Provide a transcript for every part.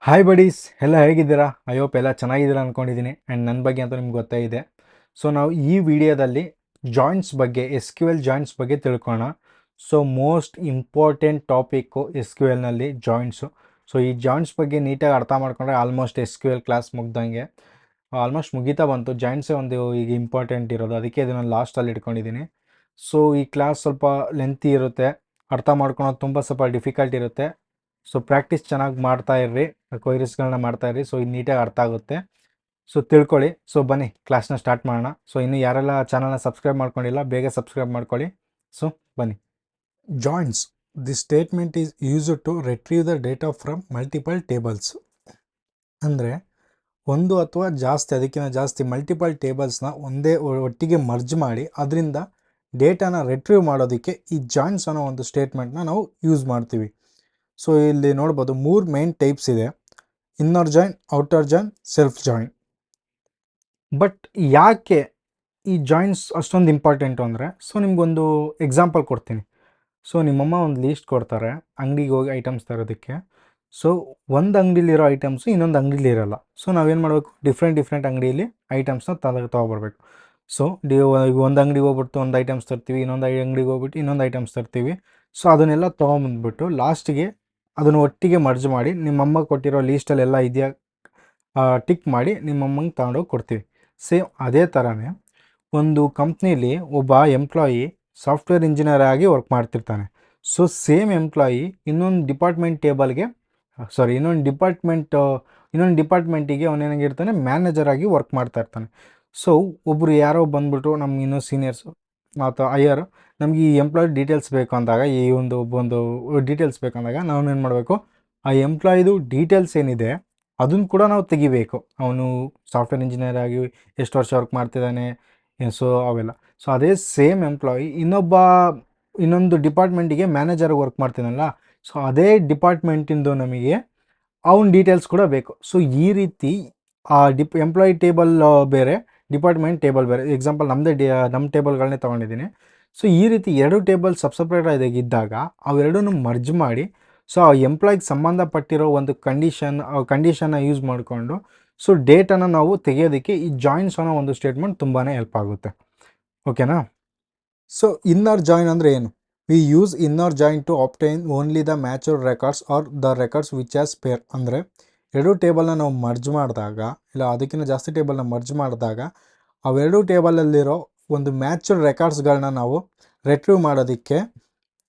Hi buddies ಎಲ್ಲ ಹೇಗಿದ್ದೀರಾ? I hope ಎಲ್ಲ ಚೆನ್ನಾಗಿದ್ದೀರಾ ಅಂದ್ಕೊಂಡಿದ್ದೀನಿ. ಆ್ಯಂಡ್ ನನ್ನ ಬಗ್ಗೆ ಅಂತ ನಿಮ್ಗೆ ಗೊತ್ತೇ ಇದೆ. ಸೊ ನಾವು ಈ ವಿಡಿಯೋದಲ್ಲಿ ಜಾಯಿಂಟ್ಸ್ ಬಗ್ಗೆ, ಎಸ್ ಕ್ಯೂ ಎಲ್ ಜಾಯಿಂಟ್ಸ್ ಬಗ್ಗೆ ತಿಳ್ಕೊಳ್ಳೋಣ. So most important topic S Q ಎಲ್ನಲ್ಲಿ ಜಾಯಿಂಟ್ಸು. ಸೊ ಈ ಜಾಯಿಂಟ್ಸ್ ಬಗ್ಗೆ ನೀಟಾಗಿ ಅರ್ಥ ಮಾಡ್ಕೊಂಡ್ರೆ almost S Q L class ಮುಗ್ದಂಗೆ, ಆಲ್ಮೋಸ್ಟ್ ಮುಗೀತಾ ಬಂತು. ಜಾಯಿಂಟ್ಸೇ ಒಂದು ಈಗ ಇಂಪಾರ್ಟೆಂಟ್ ಇರೋದು, ಅದಕ್ಕೆ ಇದನ್ನು ಲಾಸ್ಟಲ್ಲಿ ಇಟ್ಕೊಂಡಿದ್ದೀನಿ. ಸೊ ಈ ಕ್ಲಾಸ್ ಸ್ವಲ್ಪ ಲೆಂತಿ ಇರುತ್ತೆ, ಅರ್ಥ ಮಾಡ್ಕೊಳೋದು ತುಂಬ ಸ್ವಲ್ಪ ಡಿಫಿಕಲ್ಟ್ ಇರುತ್ತೆ. ಸೊ ಪ್ರಾಕ್ಟೀಸ್ ಚೆನ್ನಾಗಿ ಮಾಡ್ತಾ ಇರ್ರಿ, ಕ್ವೈರೀಸ್ಗಳನ್ನ ಮಾಡ್ತಾ ಇರ್ರಿ. ಸೊ ಇದು ನೀಟಾಗಿ ಅರ್ಥ ಆಗುತ್ತೆ. ಸೊ ತಿಳ್ಕೊಳ್ಳಿ. ಸೊ ಬನ್ನಿ ಕ್ಲಾಸ್ನ ಸ್ಟಾರ್ಟ್ ಮಾಡೋಣ. ಸೊ ಇನ್ನು ಯಾರೆಲ್ಲ ಚಾನಲ್ನ ಸಬ್ಸ್ಕ್ರೈಬ್ ಮಾಡ್ಕೊಂಡಿಲ್ಲ ಬೇಗ ಸಬ್ಸ್ಕ್ರೈಬ್ ಮಾಡ್ಕೊಳ್ಳಿ. ಸೊ ಬನ್ನಿ. Joints, the statement is used to retrieve the data from multiple tables. ಅಂದರೆ ಒಂದು ಅಥವಾ ಜಾಸ್ತಿ, ಅದಕ್ಕಿಂತ ಜಾಸ್ತಿ ಮಲ್ಟಿಪಲ್ ಟೇಬಲ್ಸ್ನ ಒಂದೇ ಒಟ್ಟಿಗೆ ಮರ್ಜ್ ಮಾಡಿ ಅದರಿಂದ ಡೇಟಾನ ರಿಟ್ರೀವ್ ಮಾಡೋದಕ್ಕೆ ಈ ಜಾಯಿಂಟ್ಸ್ ಅನ್ನೋ ಒಂದು ಸ್ಟೇಟ್ಮೆಂಟ್ನ ನಾವು ಯೂಸ್ ಮಾಡ್ತೀವಿ. ಸೊ ಇಲ್ಲಿ ನೋಡ್ಬೋದು 3 ಮೇನ್ ಟೈಪ್ಸ್ ಇದೆ: inner join, outer join, self join. But ಯಾಕೆ ಈ ಜಾಯಿಂಟ್ಸ್ ಅಷ್ಟೊಂದು ಇಂಪಾರ್ಟೆಂಟು ಅಂದರೆ, ಸೊ ನಿಮಗೊಂದು ಎಕ್ಸಾಂಪಲ್ ಕೊಡ್ತೀನಿ. ಸೊ ನಿಮ್ಮಮ್ಮ ಒಂದು ಲೀಸ್ಟ್ ಕೊಡ್ತಾರೆ ಅಂಗಡಿಗೆ ಹೋಗಿ ಐಟಮ್ಸ್ ತರೋದಕ್ಕೆ. ಸೊ ಒಂದು ಅಂಗಡಿಲಿರೋ ಐಟಮ್ಸು ಇನ್ನೊಂದು ಅಂಗಡಿಲಿ ಇರೋಲ್ಲ. ಸೊ ನಾವೇನು ಮಾಡಬೇಕು, ಡಿಫ್ರೆಂಟ್ ಅಂಗಡಿಯಲ್ಲಿ ಐಟಮ್ಸ್ನ ತೊಗೊಬರ್ಬೇಕು. ಸೊ ಒಂದು ಅಂಗಡಿಗೆ ಹೋಗ್ಬಿಟ್ಟು ಒಂದು ಐಟಮ್ಸ್ ತರ್ತೀವಿ, ಇನ್ನೊಂದು ಅಂಗಡಿಗೆ ಹೋಗ್ಬಿಟ್ಟು ಇನ್ನೊಂದು ಐಟಮ್ಸ್ ತರ್ತೀವಿ. ಸೊ ಅದನ್ನೆಲ್ಲ ತೊಗೊಂಬಂದ್ಬಿಟ್ಟು ಲಾಸ್ಟಿಗೆ ಅದನ್ನು ಒಟ್ಟಿಗೆ ಮರ್ಜ್ ಮಾಡಿ ನಿಮ್ಮಮ್ಮ ಕೊಟ್ಟಿರೋ ಲೀಸ್ಟಲ್ಲೆಲ್ಲ ಇದೆಯಾ ಟಿಕ್ ಮಾಡಿ ನಿಮ್ಮಮ್ಮಂಗೆ ತಗೊಂಡೋಗಿ ಕೊಡ್ತೀವಿ. ಸೇಮ್ ಅದೇ ಥರನೇ ಒಂದು ಕಂಪ್ನೀಲಿ ಒಬ್ಬ ಎಂಪ್ಲಾಯಿ ಸಾಫ್ಟ್ವೇರ್ ಇಂಜಿನಿಯರ್ ಆಗಿ ವರ್ಕ್ ಮಾಡ್ತಿರ್ತಾನೆ. ಸೊ ಸೇಮ್ ಎಂಪ್ಲಾಯಿ ಇನ್ನೊಂದು ಡಿಪಾರ್ಟ್ಮೆಂಟಿಗೆ ಅವನೇನಾಗಿರ್ತಾನೆ, ಮ್ಯಾನೇಜರ್ ಆಗಿ ವರ್ಕ್ ಮಾಡ್ತಾ ಇರ್ತಾನೆ. ಸೊ ಒಬ್ಬರು ಯಾರೋ ಬಂದ್ಬಿಟ್ಟು ನಮ್ಗೆ ಇನ್ನೂ ಸೀನಿಯರ್ಸು ಅಥವಾ ಹೈಯರು ನಮಗೆ ಈ ಎಂಪ್ಲಾಯ್ ಡೀಟೇಲ್ಸ್ ಬೇಕು ಅಂದಾಗ, ಈ ಒಂದು ಡೀಟೇಲ್ಸ್ ಬೇಕಂದಾಗ ನಾವೇನು ಮಾಡಬೇಕು, ಆ ಎಂಪ್ಲಾಯಿದು ಡೀಟೇಲ್ಸ್ ಏನಿದೆ ಅದನ್ನು ಕೂಡ ನಾವು ತೆಗಿಬೇಕು. ಅವನು ಸಾಫ್ಟ್ವೇರ್ ಇಂಜಿನಿಯರ್ ಆಗಿ ಎಷ್ಟು ವರ್ಷ ವರ್ಕ್ ಮಾಡ್ತಿದ್ದಾನೆ, ಸೊ ಅವೆಲ್ಲ. ಸೊ ಅದೇ ಸೇಮ್ ಎಂಪ್ಲಾಯಿ ಇನ್ನೊಂದು ಡಿಪಾರ್ಟ್ಮೆಂಟಿಗೆ ಮ್ಯಾನೇಜರ್ ವರ್ಕ್ ಮಾಡ್ತೀನಲ್ಲ, ಸೊ ಅದೇ ಡಿಪಾರ್ಟ್ಮೆಂಟಿಂದು ನಮಗೆ ಅವನ ಡೀಟೇಲ್ಸ್ ಕೂಡ ಬೇಕು. ಸೊ ಈ ರೀತಿ ಆ ಎಂಪ್ಲಾಯಿ ಟೇಬಲ್ ಬೇರೆ, ಡಿಪಾರ್ಟ್ಮೆಂಟ್ ಟೇಬಲ್ ಬೇರೆ. ಎಕ್ಸಾಂಪಲ್ ನಮ್ಮ ಟೇಬಲ್ಗಳನ್ನೇ ತೊಗೊಂಡಿದ್ದೀನಿ. ಸೊ ಈ ರೀತಿ 2 ಟೇಬಲ್ ಸಪ್ರೇಟ್ ಇದ್ದಾಗ ಅವೆರಡನ್ನು ಮರ್ಜ್ ಮಾಡಿ, ಸೊ ಆ ಎಂಪ್ಲಾಯಿಗೆ ಸಂಬಂಧಪಟ್ಟಿರೋ ಒಂದು ಕಂಡೀಷನ್ನ ಯೂಸ್ ಮಾಡಿಕೊಂಡು ಸೊ ಡೇಟನ್ನು ನಾವು ತೆಗೆಯೋದಕ್ಕೆ ಈ ಜಾಯಿಂಟ್ಸ್ ಅನ್ನೋ ಒಂದು ಸ್ಟೇಟ್ಮೆಂಟ್ ತುಂಬಾ ಹೆಲ್ಪ್ ಆಗುತ್ತೆ. ಓಕೆನಾ? ಸೊ ಇನ್ನರ್ ಜಾಯಿನ್ ಅಂದರೆ ಏನು? We use inner join to obtain only the matched records or the records which as pair. ಅಂದರೆ 2 ಟೇಬಲ್ನ ನಾವು ಮರ್ಜ್ ಮಾಡಿದಾಗ, ಇಲ್ಲ ಅದಕ್ಕಿಂತ ಜಾಸ್ತಿ ಟೇಬಲ್ನ ಮರ್ಜ್ ಮಾಡಿದಾಗ ಅವೆರಡು ಟೇಬಲಲ್ಲಿರೋ ಒಂದು ಮ್ಯಾಚರ್ ರೆಕಾರ್ಡ್ಸ್ಗಳನ್ನ ನಾವು ರಿಟ್ರೀವ್ ಮಾಡೋದಕ್ಕೆ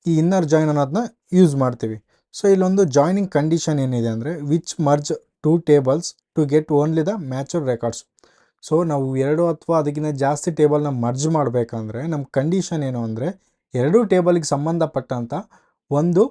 ಈ ಇನ್ನರ್ ಜಾಯಿನ್ ಅನ್ನೋದನ್ನ ಯೂಸ್ ಮಾಡ್ತೀವಿ. ಸೊ ಇಲ್ಲೊಂದು ಜಾಯ್ನಿಂಗ್ ಕಂಡೀಷನ್ ಏನಿದೆ ಅಂದರೆ, which merge 2 tables to get only the matched records. So ನಾವು 2 ಅಥವಾ ಅದಕ್ಕಿಂತ ಜಾಸ್ತಿ ಟೇಬಲ್ನ ಮರ್ಜ್ ಮಾಡಬೇಕಂದ್ರೆ ನಮ್ಮ ಕಂಡೀಷನ್ ಏನು ಅಂದರೆ, 2 ಟೇಬಲ್ಗೆ ಸಂಬಂಧಪಟ್ಟಂಥ ಒಂದು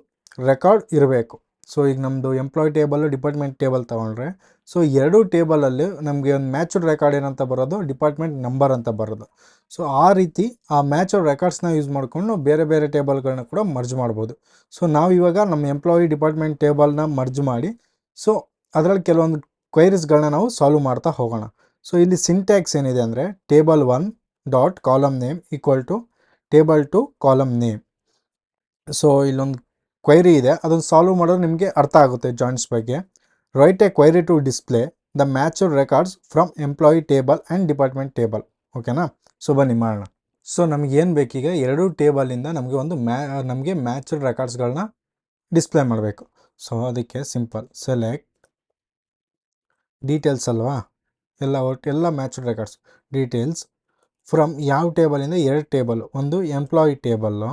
ರೆಕಾರ್ಡ್ ಇರಬೇಕು. ಸೊ ಈಗ ನಮ್ಮದು ಎಂಪ್ಲಾಯ್ ಟೇಬಲ್ಲು, ಡಿಪಾರ್ಟ್ಮೆಂಟ್ ಟೇಬಲ್ ತೊಗೊಂಡ್ರೆ, ಸೊ 2 ಟೇಬಲಲ್ಲಿ ನಮಗೆ ಒಂದು ಮ್ಯಾಚರ್ ರೆಕಾರ್ಡ್ ಏನಂತ ಬರೋದು, ಡಿಪಾರ್ಟ್ಮೆಂಟ್ ನಂಬರ್ ಅಂತ ಬರೋದು. ಸೊ ಆ ರೀತಿ ಆ ಮ್ಯಾಚರ್ ರೆಕಾರ್ಡ್ಸ್ನ ಯೂಸ್ ಮಾಡಿಕೊಂಡು ಬೇರೆ ಬೇರೆ ಟೇಬಲ್ಗಳನ್ನ ಕೂಡ ಮರ್ಜ್ ಮಾಡ್ಬೋದು. ಸೊ ನಾವು ಇವಾಗ ನಮ್ಮ ಎಂಪ್ಲಾಯಿ ಡಿಪಾರ್ಟ್ಮೆಂಟ್ ಟೇಬಲ್ನ ಮರ್ಜ್ ಮಾಡಿ, ಸೊ ಅದರಲ್ಲಿ ಕೆಲವೊಂದು ಕ್ವೈರೀಸ್ಗಳನ್ನ ನಾವು ಸಾಲ್ವ್ ಮಾಡ್ತಾ ಹೋಗೋಣ. ಸೊ ಇಲ್ಲಿ ಸಿಂಟ್ಯಾಕ್ಸ್ ಏನಿದೆ ಅಂದರೆ, table 1 dot column name equal to table 2 column name. So ಇಲ್ಲೊಂದು ಕ್ವೈರಿ ಇದೆ, ಅದನ್ನು ಸಾಲ್ವ್ ಮಾಡೋದು ನಿಮಗೆ ಅರ್ಥ ಆಗುತ್ತೆ ಜಾಯಿಂಟ್ಸ್ ಬಗ್ಗೆ. Write a query to display the matched records from employee table and department table. ಓಕೆನಾ? ಸೊ ಬನ್ನಿ ಮಾಡೋಣ. ಸೊ ನಮಗೇನು ಬೇಕೀಗ, 2 ಟೇಬಲಿಂದ ನಮಗೆ ಮ್ಯಾಚರ್ ರೆಕಾರ್ಡ್ಸ್ಗಳನ್ನ ಡಿಸ್ಪ್ಲೇ ಮಾಡಬೇಕು. ಸೊ ಅದಕ್ಕೆ ಸಿಂಪಲ್ ಸೆಲೆಕ್ಟ್ ಡೀಟೇಲ್ಸ್ ಅಲ್ವಾ, ಎಲ್ಲ ಮ್ಯಾಚರ್ ರೆಕಾರ್ಡ್ಸ್ ಡೀಟೇಲ್ಸ್ ಫ್ರಮ್ ಯಾವ ಟೇಬಲಿಂದ 2 ಟೇಬಲ್, ಒಂದು employee table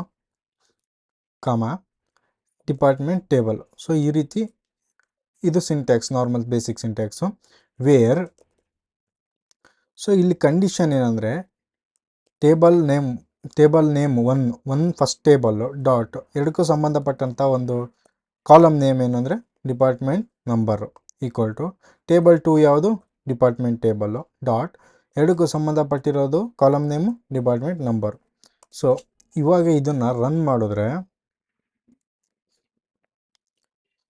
department table. So ಈ ರೀತಿ ಇದು syntax, normal basic syntax. Where, so ಇಲ್ಲಿ ಕಂಡೀಷನ್ ಏನಂದರೆ, table name one first table dot ಎರಡಕ್ಕೂ ಸಂಬಂಧಪಟ್ಟಂಥ ಒಂದು ಕಾಲಮ್ ನೇಮ್ ಏನಂದರೆ department number equal to table 2 ಯಾವುದು, ಡಿಪಾರ್ಟ್ಮೆಂಟ್ ಟೇಬಲ್ಲು ಡಾಟ್ ಎರಡಕ್ಕೂ ಸಂಬಂಧಪಟ್ಟಿರೋದು column name department number. So ಇವಾಗ ಇದನ್ನು ರನ್ ಮಾಡಿದ್ರೆ,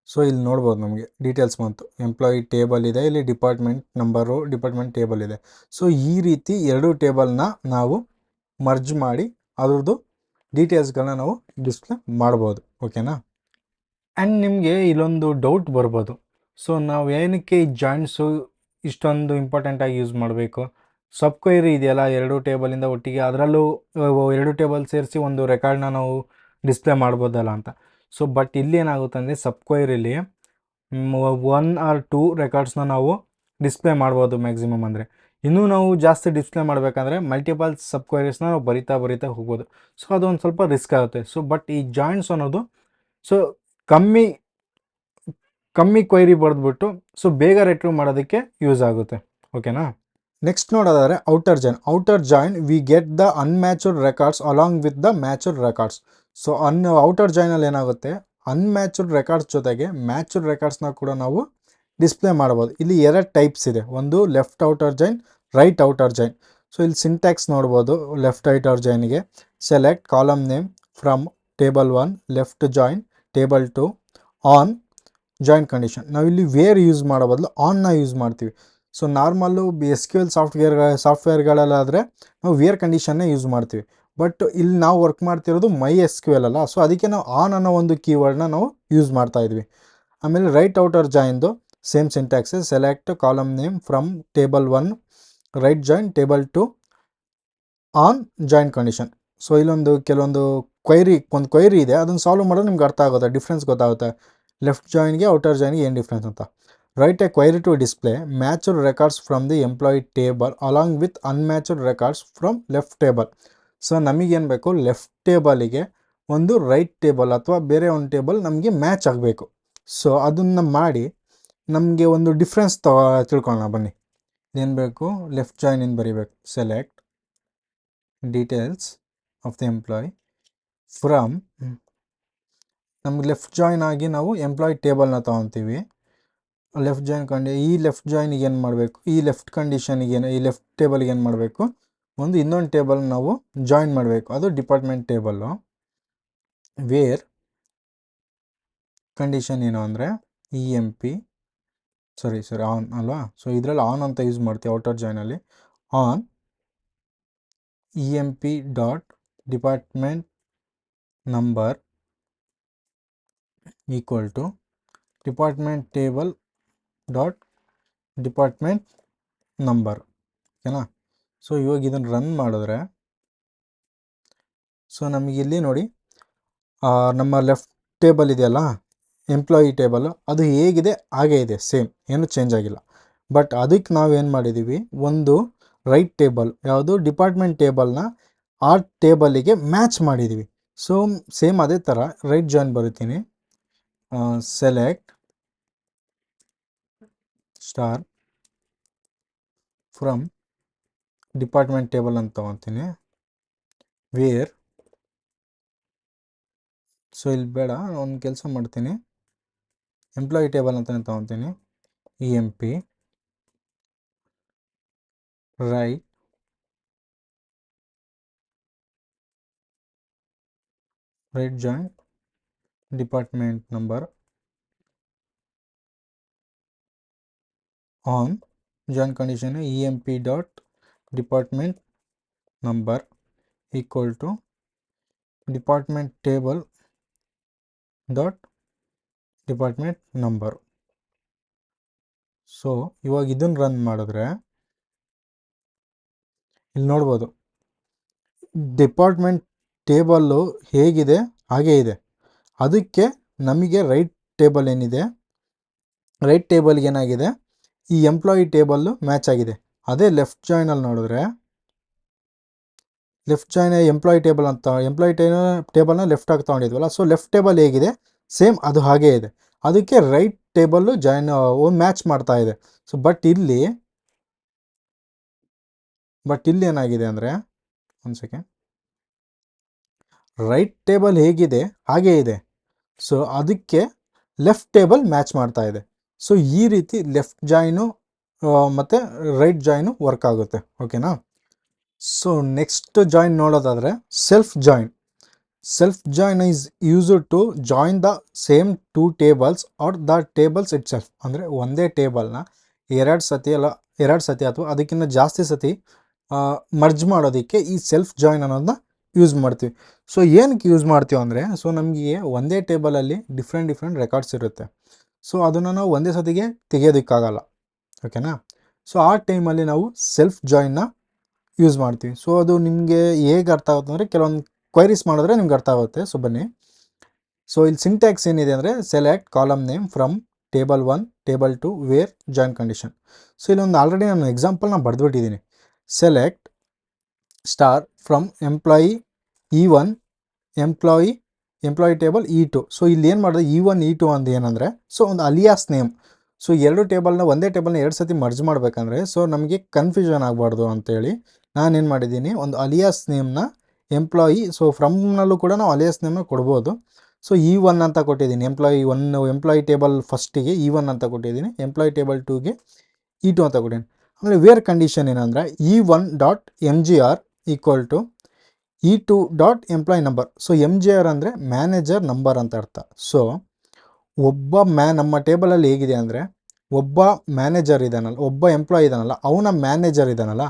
ಸೊ ಇಲ್ಲಿ ನೋಡ್ಬೋದು ನಮಗೆ ಡೀಟೇಲ್ಸ್ ಬಂತು, ಎಂಪ್ಲಾಯಿ ಟೇಬಲ್ ಇದೆ, ಇಲ್ಲಿ ಡಿಪಾರ್ಟ್ಮೆಂಟ್ ನಂಬರು, ಡಿಪಾರ್ಟ್ಮೆಂಟ್ ಟೇಬಲ್ ಇದೆ. ಸೊ ಈ ರೀತಿ 2 ಟೇಬಲ್ನ ನಾವು ಮರ್ಜ್ ಮಾಡಿ ಅದ್ರದ್ದು ಡೀಟೇಲ್ಸ್ಗಳನ್ನ ನಾವು ಡಿಸ್ಪ್ಲೇ ಮಾಡ್ಬೋದು. ಓಕೆನಾ? ಆ್ಯಂಡ್ ನಿಮಗೆ ಇಲ್ಲೊಂದು ಡೌಟ್ ಬರ್ಬೋದು, ಸೊ ನಾವು ಏನಕ್ಕೆ ಈ ಜಾಯಿಂಟ್ಸು ಇಷ್ಟೊಂದು ಇಂಪಾರ್ಟೆಂಟಾಗಿ ಯೂಸ್ ಮಾಡಬೇಕು? ಸಬ್ ಕ್ವೈರಿ ಇದೆಯಲ್ಲ, ಎರಡು ಟೇಬಲಿಂದ ಒಟ್ಟಿಗೆ ಅದರಲ್ಲೂ ಎರಡು ಟೇಬಲ್ ಸೇರಿಸಿ ಒಂದು ರೆಕಾರ್ಡ್ನ ನಾವು ಡಿಸ್ಪ್ಲೇ ಮಾಡ್ಬೋದಲ್ಲ ಅಂತ. ಸೊ ಬಟ್ ಇಲ್ಲಿ ಏನಾಗುತ್ತೆ ಅಂದರೆ ಸಬ್ ಕ್ವೈರಿಲಿ 1 ಆರ್ 2 ರೆಕಾರ್ಡ್ಸ್ನ ನಾವು ಡಿಸ್ಪ್ಲೇ ಮಾಡ್ಬೋದು ಮ್ಯಾಕ್ಸಿಮಮ್. ಅಂದರೆ ಇನ್ನೂ ನಾವು ಜಾಸ್ತಿ ಡಿಸ್ಪ್ಲೇ ಮಾಡಬೇಕಂದ್ರೆ ಮಲ್ಟಿಪಲ್ ಸಬ್ ಕ್ವೈರೀಸ್ನ ನಾವು ಬರಿತಾ ಹೋಗ್ಬೋದು. ಸೊ ಅದೊಂದು ಸ್ವಲ್ಪ ರಿಸ್ಕ್ ಆಗುತ್ತೆ. ಸೊ ಬಟ್ ಈ ಜಾಯಿಂಟ್ಸ್ ಅನ್ನೋದು ಸೊ ಕಮ್ಮಿ ಕ್ವೈರಿ ಬರೆದ್ಬಿಟ್ಟು ಸೊ ಬೇಗ ರಿಟ್ರೀವ್ ಮಾಡೋದಕ್ಕೆ ಯೂಸ್ ಆಗುತ್ತೆ. ಓಕೆನಾ? ನೆಕ್ಸ್ಟ್ ನೋಡೋದಾದರೆ outer join we get the unmatched records along with the matched records. So outer ಜಾಯಿನಲ್ಲಿ ಏನಾಗುತ್ತೆ, ಅನ್ಮ್ಯಾಚುಡ್ ರೆಕಾರ್ಡ್ಸ್ ಜೊತೆಗೆ ಮ್ಯಾಚುಡ್ ರೆಕಾರ್ಡ್ಸ್ನ ಕೂಡ ನಾವು ಡಿಸ್ಪ್ಲೇ ಮಾಡ್ಬೋದು. ಇಲ್ಲಿ ಎರಡು ಟೈಪ್ಸ್ ಇದೆ, ಒಂದು left outer join, right outer join. So ಇಲ್ಲಿ ಸಿಂಟ್ಯಾಕ್ಸ್ ನೋಡ್ಬೋದು. ಲೆಫ್ಟ್ ಔಟರ್ ಜಾಯಿನ್ಗೆ select column name from table 1 left join table 2 on join condition. ನಾವಿಲ್ಲಿ ವೇರ್ ಯೂಸ್ ಮಾಡೋ ಬದಲು ಆನ್ನ ಯೂಸ್ ಮಾಡ್ತೀವಿ. ಸೊ ನಾರ್ಮಲ್ಲು SQL ಸಾಫ್ಟ್ವೇರ್ಗಳಲ್ಲಾದರೆ ನಾವು ವೇರ್ ಕಂಡೀಷನ್ನೇ ಯೂಸ್ ಮಾಡ್ತೀವಿ. ಬಟ್ ಇಲ್ಲಿ ನಾವು ವರ್ಕ್ ಮಾಡ್ತಿರೋದು MySQL ಅಲ್ಲ, ಸೊ ಅದಕ್ಕೆ ನಾವು ಆನ್ ಅನ್ನೋ ಒಂದು ಕೀವರ್ಡ್ನ ನಾವು ಯೂಸ್ ಮಾಡ್ತಾ ಇದ್ವಿ. ಆಮೇಲೆ ರೈಟ್ ಔಟರ್ ಜಾಯಿನ್ದು same syntax, select column name from table 1 right join table 2 on join condition. So ಇಲ್ಲೊಂದು ಕೆಲವೊಂದು ಒಂದು ಕ್ವೈರಿ ಇದೆ, ಅದನ್ನು ಸಾಲ್ವ್ ಮಾಡೋದು ನಿಮ್ಗೆ ಅರ್ಥ ಆಗುತ್ತೆ, ಡಿಫ್ರೆನ್ಸ್ ಗೊತ್ತಾಗುತ್ತೆ ಲೆಫ್ಟ್ ಜಾಯಿನ್ಗೆ ಔಟರ್ ಜಾಯಿನ್ಗೆ ಏನು ಡಿಫ್ರೆನ್ಸ್ ಅಂತ. Write a query to display matched records from the employee table along with unmatched records from left table. So ನಮಗೇನು ಬೇಕು, ಲೆಫ್ಟ್ ಟೇಬಲಿಗೆ ಒಂದು ರೈಟ್ ಟೇಬಲ್ ಅಥವಾ ಬೇರೆ ಒಂದು ಟೇಬಲ್ ನಮಗೆ ಮ್ಯಾಚ್ ಆಗಬೇಕು. ಸೊ ಅದನ್ನು ಮಾಡಿ ನಮಗೆ ಒಂದು ಡಿಫ್ರೆನ್ಸ್ ತಿಳ್ಕೊಳ್ಳೋಣ ಬನ್ನಿ. ಏನು ಬೇಕು, ಲೆಫ್ಟ್ ಜಾಯಿನ್ ಏನು ಬರೀಬೇಕು, select details of the employee from, ನಮ್ಗೆ ಲೆಫ್ಟ್ ಜಾಯಿನ್ ಆಗಿ ನಾವು ಎಂಪ್ಲಾಯ್ ಟೇಬಲ್ನ ತೊಗೊತೀವಿ. ಲೆಫ್ಟ್ ಜಾಯಿನ್ ಈ ಲೆಫ್ಟ್ ಜಾಯಿನಿಗೆ ಏನು ಮಾಡಬೇಕು, ಈ ಲೆಫ್ಟ್ ಕಂಡೀಷನಿಗೆ ಈ ಲೆಫ್ಟ್ ಟೇಬಲ್ಗೆ ಏನು ಮಾಡಬೇಕು, ಒಂದು ಇನ್ನೊಂದು ಟೇಬಲ್ ನಾವು ಜಾಯಿನ್ ಮಾಡಬೇಕು, ಅದು ಡಿಪಾರ್ಟ್ಮೆಂಟ್ ಟೇಬಲ್ಲು. ವೇರ್ ಕಂಡೀಷನ್ ಏನು ಅಂದರೆ EMP ಸರಿ ಆನ್ ಅಲ್ವಾ. ಸೊ ಇದರಲ್ಲಿ ಆನ್ ಅಂತ ಯೂಸ್ ಮಾಡ್ತೀವಿ ಔಟರ್ ಜಾಯಿನಲ್ಲಿ. On EMP dot department number equal to department table dot department number. ಓಕೆನಾ? ಸೊ ಇವಾಗ ಇದನ್ನು ರನ್ ಮಾಡಿದ್ರೆ ಸೊ ನಮಗಿಲ್ಲಿ ನೋಡಿ ನಮ್ಮ ಲೆಫ್ಟ್ ಟೇಬಲ್ ಇದೆಯಲ್ಲ, ಎಂಪ್ಲಾಯಿ ಟೇಬಲು, ಅದು ಹೇಗಿದೆ ಹಾಗೇ ಇದೆ, ಸೇಮ್, ಏನು ಚೇಂಜ್ ಆಗಿಲ್ಲ. ಬಟ್ ಅದಕ್ಕೆ ನಾವೇನು ಮಾಡಿದ್ದೀವಿ, ಒಂದು ರೈಟ್ ಟೇಬಲ್, ಯಾವುದು ಡಿಪಾರ್ಟ್ಮೆಂಟ್ ಟೇಬಲ್ನ ಆ ಟೇಬಲಿಗೆ ಮ್ಯಾಚ್ ಮಾಡಿದ್ದೀವಿ. ಸೊ ಸೇಮ್ ಅದೇ ಥರ ರೈಟ್ ಜಾಯಿನ್ ಬರುತ್ತೀನಿ, select star from department table ಅಂತ ತೊಗೊತೀನಿ. ವೇರ್, ಸೊ ಇಲ್ಲಿ ಬೇಡ, ಒಂದು ಕೆಲಸ ಮಾಡ್ತೀನಿ, ಎಂಪ್ಲಾಯಿ ಟೇಬಲ್ ಅಂತಲೇ ತೊಗೊತೀನಿ. EMP right join department number on join condition EMP dot department number equal to department table dot department number. So ಇವಾಗ ಇದನ್ನು ರನ್ ಮಾಡಿದ್ರೆ ಇಲ್ಲಿ ನೋಡ್ಬೋದು, ಡಿಪಾರ್ಟ್ಮೆಂಟ್ ಟೇಬಲ್ಲು ಹೇಗಿದೆ ಹಾಗೇ ಇದೆ. ಅದಕ್ಕೆ ನಮಗೆ ರೈಟ್ ಟೇಬಲ್ ಏನಿದೆ, ರೈಟ್ ಟೇಬಲ್ಗೆ ಏನಾಗಿದೆ, ಈ ಎಂಪ್ಲಾಯಿ ಟೇಬಲ್ಲು ಮ್ಯಾಚ್ ಆಗಿದೆ. ಅದೇ ಲೆಫ್ಟ್ ಜಾಯಿನಲ್ಲಿ ನೋಡಿದ್ರೆ, ಲೆಫ್ಟ್ ಜಾಯಿನ್ ಎಂಪ್ಲಾಯಿ ಟೇಬಲ್ನ ಲೆಫ್ಟ್ ಆಗಿ ತೊಗೊಂಡಿದ್ವಲ್ಲ, ಸೊ ಲೆಫ್ಟ್ ಟೇಬಲ್ ಹೇಗಿದೆ ಸೇಮ್ ಅದು ಹಾಗೇ ಇದೆ. ಅದಕ್ಕೆ ರೈಟ್ ಟೇಬಲ್ಲು ಮ್ಯಾಚ್ ಮಾಡ್ತಾ ಇದೆ. ಸೊ ಬಟ್ ಇಲ್ಲಿ ಏನಾಗಿದೆ ಅಂದರೆ, ಒಂದು ಸೆಕೆಂಡ್, ರೈಟ್ ಟೇಬಲ್ ಹೇಗಿದೆ ಹಾಗೇ ಇದೆ, ಸೊ ಅದಕ್ಕೆ ಲೆಫ್ಟ್ ಟೇಬಲ್ ಮ್ಯಾಚ್ ಮಾಡ್ತಾ ಇದೆ. ಸೊ ಈ ರೀತಿ ಲೆಫ್ಟ್ ಜಾಯಿನು ಮತ್ತು ರೈಟ್ ಜಾಯಿನು ವರ್ಕ್ ಆಗುತ್ತೆ. ಓಕೆನಾ? ಸೊ ನೆಕ್ಸ್ಟ್ ಜಾಯಿನ್ ನೋಡೋದಾದರೆ self join is used to join the same 2 tables or the tables itself. ಅಂದರೆ ಒಂದೇ ಟೇಬಲ್ನ ಎರಡು ಸತಿ ಅಥವಾ ಅದಕ್ಕಿಂತ ಜಾಸ್ತಿ ಸತಿ ಮರ್ಜ್ ಮಾಡೋದಕ್ಕೆ ಈ ಸೆಲ್ಫ್ ಜಾಯಿನ್ ಅನ್ನೋದನ್ನ ಯೂಸ್ ಮಾಡ್ತೀವಿ. ಸೊ ಏನಕ್ಕೆ ಯೂಸ್ ಮಾಡ್ತೀವಿ ಅಂದರೆ, ಸೊ ನಮಗೆ ಒಂದೇ ಟೇಬಲಲ್ಲಿ ಡಿಫ್ರೆಂಟ್ ರೆಕಾರ್ಡ್ಸ್ ಇರುತ್ತೆ. ಸೊ ಅದನ್ನು ನಾವು ಒಂದೇ ಸತಿಗೆ ತೆಗೆಯೋದಕ್ಕಾಗಲ್ಲ, ಓಕೆನಾ. ಸೊ ಆ ಟೈಮಲ್ಲಿ ನಾವು ಸೆಲ್ಫ್ ಜಾಯಿನ್ನ ಯೂಸ್ ಮಾಡ್ತೀವಿ. ಸೊ ಅದು ನಿಮಗೆ ಹೇಗೆ ಅರ್ಥ ಆಗುತ್ತೆ ಅಂದರೆ ಕೆಲವೊಂದು ಕ್ವೈರೀಸ್ ಮಾಡಿದ್ರೆ ನಿಮ್ಗೆ ಅರ್ಥ ಆಗುತ್ತೆ. ಸೊ ಬನ್ನಿ. ಸೊ ಇಲ್ಲಿ ಸಿಂಟ್ಯಾಕ್ಸ್ ಏನಿದೆ ಅಂದರೆ select column name from table 1 table 2 where join condition. So ಇಲ್ಲೊಂದು ಆಲ್ರೆಡಿ ನಾನು ಎಕ್ಸಾಂಪಲ್ನ ಬರೆದ್ಬಿಟ್ಟಿದ್ದೀನಿ. Select star from employee E1 employee table E2. So ಇಲ್ಲಿ ಏನು ಮಾಡಿದೆ E1 E2 ಅಂತ ಏನಂದರೆ ಸೊ ಒಂದು ಅಲಿಯಾಸ್ ನೇಮ್. ಸೊ ಎರಡು ಟೇಬಲ್ನ ಒಂದೇ ಟೇಬಲ್ನ ಎರಡು ಸತಿ ಮರ್ಜ್ ಮಾಡಬೇಕಂದ್ರೆ ಸೊ ನಮಗೆ ಕನ್ಫ್ಯೂಷನ್ ಆಗಬಾರ್ದು ಅಂತೇಳಿ ನಾನೇನು ಮಾಡಿದ್ದೀನಿ, ಒಂದು ಅಲಿಯಾಸ್ ನೇಮ್ನ ಎಂಪ್ಲಾಯಿ, ಸೊ ಫ್ರಮ್ನಲ್ಲೂ ಕೂಡ ನಾವು ಅಲಿಯಾಸ್ ನೇಮ್ನ ಕೊಡ್ಬೋದು. ಸೊ E1 ಅಂತ ಕೊಟ್ಟಿದ್ದೀನಿ, ಎಂಪ್ಲಾಯಿ ಟೇಬಲ್ ಫಸ್ಟಿಗೆ E1 ಅಂತ ಕೊಟ್ಟಿದ್ದೀನಿ, ಎಂಪ್ಲಾಯಿ ಟೇಬಲ್ 2ಗೆ E2 ಅಂತ ಕೊಟ್ಟಿದ್ದೀನಿ. ಆಮೇಲೆ ವೇರ್ ಕಂಡೀಷನ್ ಏನಂದರೆ E1 dot MGR equal to E2 dot employee number. So MGR ಅಂದರೆ ಮ್ಯಾನೇಜರ್ ನಂಬರ್ ಅಂತ ಅರ್ಥ. ಸೊ ಒಬ್ಬ ನಮ್ಮ ಟೇಬಲಲ್ಲಿ ಹೇಗಿದೆ ಅಂದರೆ ಒಬ್ಬ ಮ್ಯಾನೇಜರ್ ಇದ್ದಾನಲ್ಲ, ಒಬ್ಬ ಎಂಪ್ಲಾಯ್ ಇದ್ದಾನಲ್ಲ, ಅವನ ಮ್ಯಾನೇಜರ್ ಇದ್ದಾನಲ್ಲ,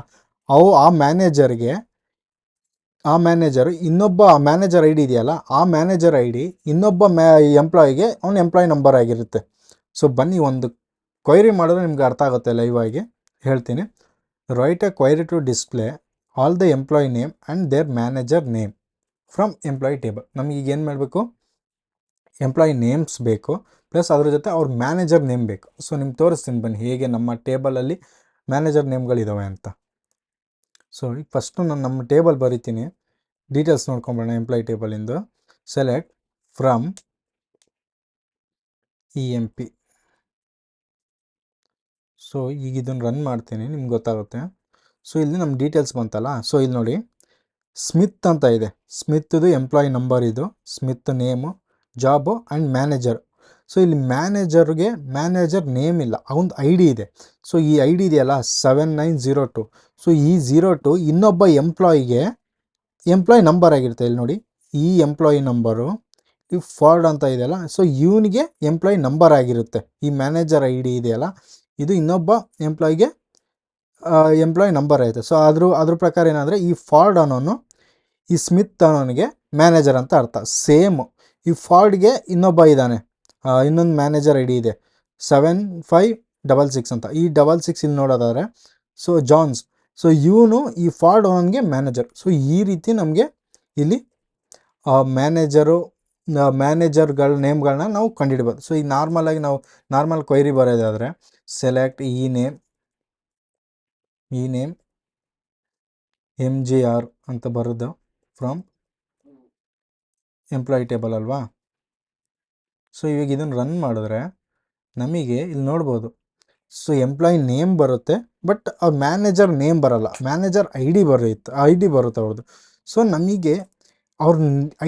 ಆ ಮ್ಯಾನೇಜರು ಇನ್ನೊಬ್ಬ ಮ್ಯಾನೇಜರ್ ಐ ಡಿ ಇದೆಯಲ್ಲ, ಆ ಮ್ಯಾನೇಜರ್ ಐ ಡಿ ಇನ್ನೊಬ್ಬ ಎಂಪ್ಲಾಯಿಗೆ ಅವನ ಎಂಪ್ಲಾಯ್ ನಂಬರ್ ಆಗಿರುತ್ತೆ. ಸೊ ಬನ್ನಿ ಒಂದು ಕ್ವೈರಿ ಮಾಡಿದ್ರೆ ನಿಮ್ಗೆ ಅರ್ಥ ಆಗುತ್ತೆ. ಲೈವ್ ಆಗಿ ಹೇಳ್ತೀನಿ. Write a query to display all the employee name and their manager name from employee table. ನಮಗೀಗ ಏನು ಮಾಡಬೇಕು, ಎಂಪ್ಲಾಯ್ ನೇಮ್ಸ್ ಬೇಕು, ಪ್ಲಸ್ ಅದ್ರ ಜೊತೆ ಅವ್ರ ಮ್ಯಾನೇಜರ್ ನೇಮ್ ಬೇಕು. ಸೊ ನಿಮ್ಗೆ ತೋರಿಸ್ತೀನಿ ಬನ್ನಿ ಹೇಗೆ ನಮ್ಮ ಟೇಬಲಲ್ಲಿ ಮ್ಯಾನೇಜರ್ ನೇಮ್ಗಳಿದ್ದಾವೆ ಅಂತ. ಸೊ ಈಗ ಫಸ್ಟು ನಾನು ನಮ್ಮ ಟೇಬಲ್ ಬರಿತೀನಿ, ಡೀಟೇಲ್ಸ್ ನೋಡ್ಕೊಂಬೋಣ ಎಂಪ್ಲಾಯ್ ಟೇಬಲಿಂದು. Select from EMP. ಸೊ ಈಗ ಇದನ್ನು ರನ್ ಮಾಡ್ತೀನಿ, ನಿಮ್ಗೆ ಗೊತ್ತಾಗುತ್ತೆ. ಸೊ ಇಲ್ಲಿ ನಮ್ಮ ಡೀಟೇಲ್ಸ್ ಬಂತಲ್ಲ, ಸೊ ಇಲ್ಲಿ ನೋಡಿ ಸ್ಮಿತ್ ಅಂತ ಇದೆ, ಸ್ಮಿತ್ದು ಎಂಪ್ಲಾಯ್ ನಂಬರ್ ಇದು, Smith name, job and manager. So ಇಲ್ಲಿ ಮ್ಯಾನೇಜರ್ ನೇಮ್ ಇಲ್ಲ, ಅವನದು ಐ ಡಿ ಇದೆ. ಸೊ ಈ ಐ ಡಿ ಇದೆಯಲ್ಲ 7902. ಸೊ ಈ 02 ಇನ್ನೊಬ್ಬ ಎಂಪ್ಲಾಯ್ ನಂಬರ್ ಆಗಿರುತ್ತೆ. ಇಲ್ಲಿ ನೋಡಿ ಈ ಎಂಪ್ಲಾಯಿ ನಂಬರು ಈ ಫಾರ್ಡ್ ಅಂತ ಇದೆಯಲ್ಲ, ಸೊ ಇವನಿಗೆ ಎಂಪ್ಲಾಯ್ ನಂಬರ್ ಆಗಿರುತ್ತೆ. ಈ ಮ್ಯಾನೇಜರ್ ಐ ಡಿ ಇದೆಯಲ್ಲ, ಇದು ಇನ್ನೊಬ್ಬ ಎಂಪ್ಲಾಯ್ಗೆ ಎಂಪ್ಲಾಯ್ ನಂಬರ್ ಐತೆ. ಸೊ ಅದ್ರ ಪ್ರಕಾರ ಏನಂದರೆ ಈ ಫಾರ್ಡ್ ಅನ್ನೋನು ಈ ಸ್ಮಿತ್ ಅನ್ನೋನಿಗೆ ಮ್ಯಾನೇಜರ್ ಅಂತ ಅರ್ಥ. ಸೇಮ್ ಈ ಫಾರ್ಡ್ಗೆ ಇನ್ನೊಬ್ಬ ಇದ್ದಾನೆ, ಇನ್ನೊಂದು ಮ್ಯಾನೇಜರ್ ಐ ಡಿ ಇದೆ 7566 ಅಂತ. ಈ 66 ಇಲ್ಲಿ ನೋಡೋದಾದರೆ ಸೊ ಜಾನ್ಸ್, ಸೊ ಇವನು ಈ ಫಾರ್ಡ್ ಅನ್ನೋನಿಗೆ ಮ್ಯಾನೇಜರ್. ಸೊ ಈ ರೀತಿ ನಮಗೆ ಇಲ್ಲಿ ಮ್ಯಾನೇಜರ್ಗಳ ನೇಮ್ಗಳನ್ನ ನಾವು ಕಂಡುಹಿಡ್ಬೋದು. ಸೊ ಈಗ ನಾರ್ಮಲಾಗಿ ನಾವು ನಾರ್ಮಲ್ ಕ್ವೈರಿ ಬರೋದಾದರೆ ಸೆಲೆಕ್ಟ್ ಈ ನೇಮ್ MGR ಅಂತ ಬರೋದು ಫ್ರಮ್ ಎಂಪ್ಲಾಯ್ ಟೇಬಲ್ ಅಲ್ವಾ. ಸೊ ಇವಾಗ ಇದನ್ನು ರನ್ ಮಾಡಿದ್ರೆ ನಮಗೆ ಇಲ್ಲಿ ನೋಡ್ಬೋದು, ಸೊ ಎಂಪ್ಲಾಯ್ ನೇಮ್ ಬರುತ್ತೆ, ಬಟ್ ಆ ಮ್ಯಾನೇಜರ್ ನೇಮ್ ಬರಲ್ಲ, ಮ್ಯಾನೇಜರ್ ಐ ಡಿ ಬರುತ್ತೆ ಅವ್ರದ್ದು. ಸೊ ನಮಗೆ ಅವ್ರ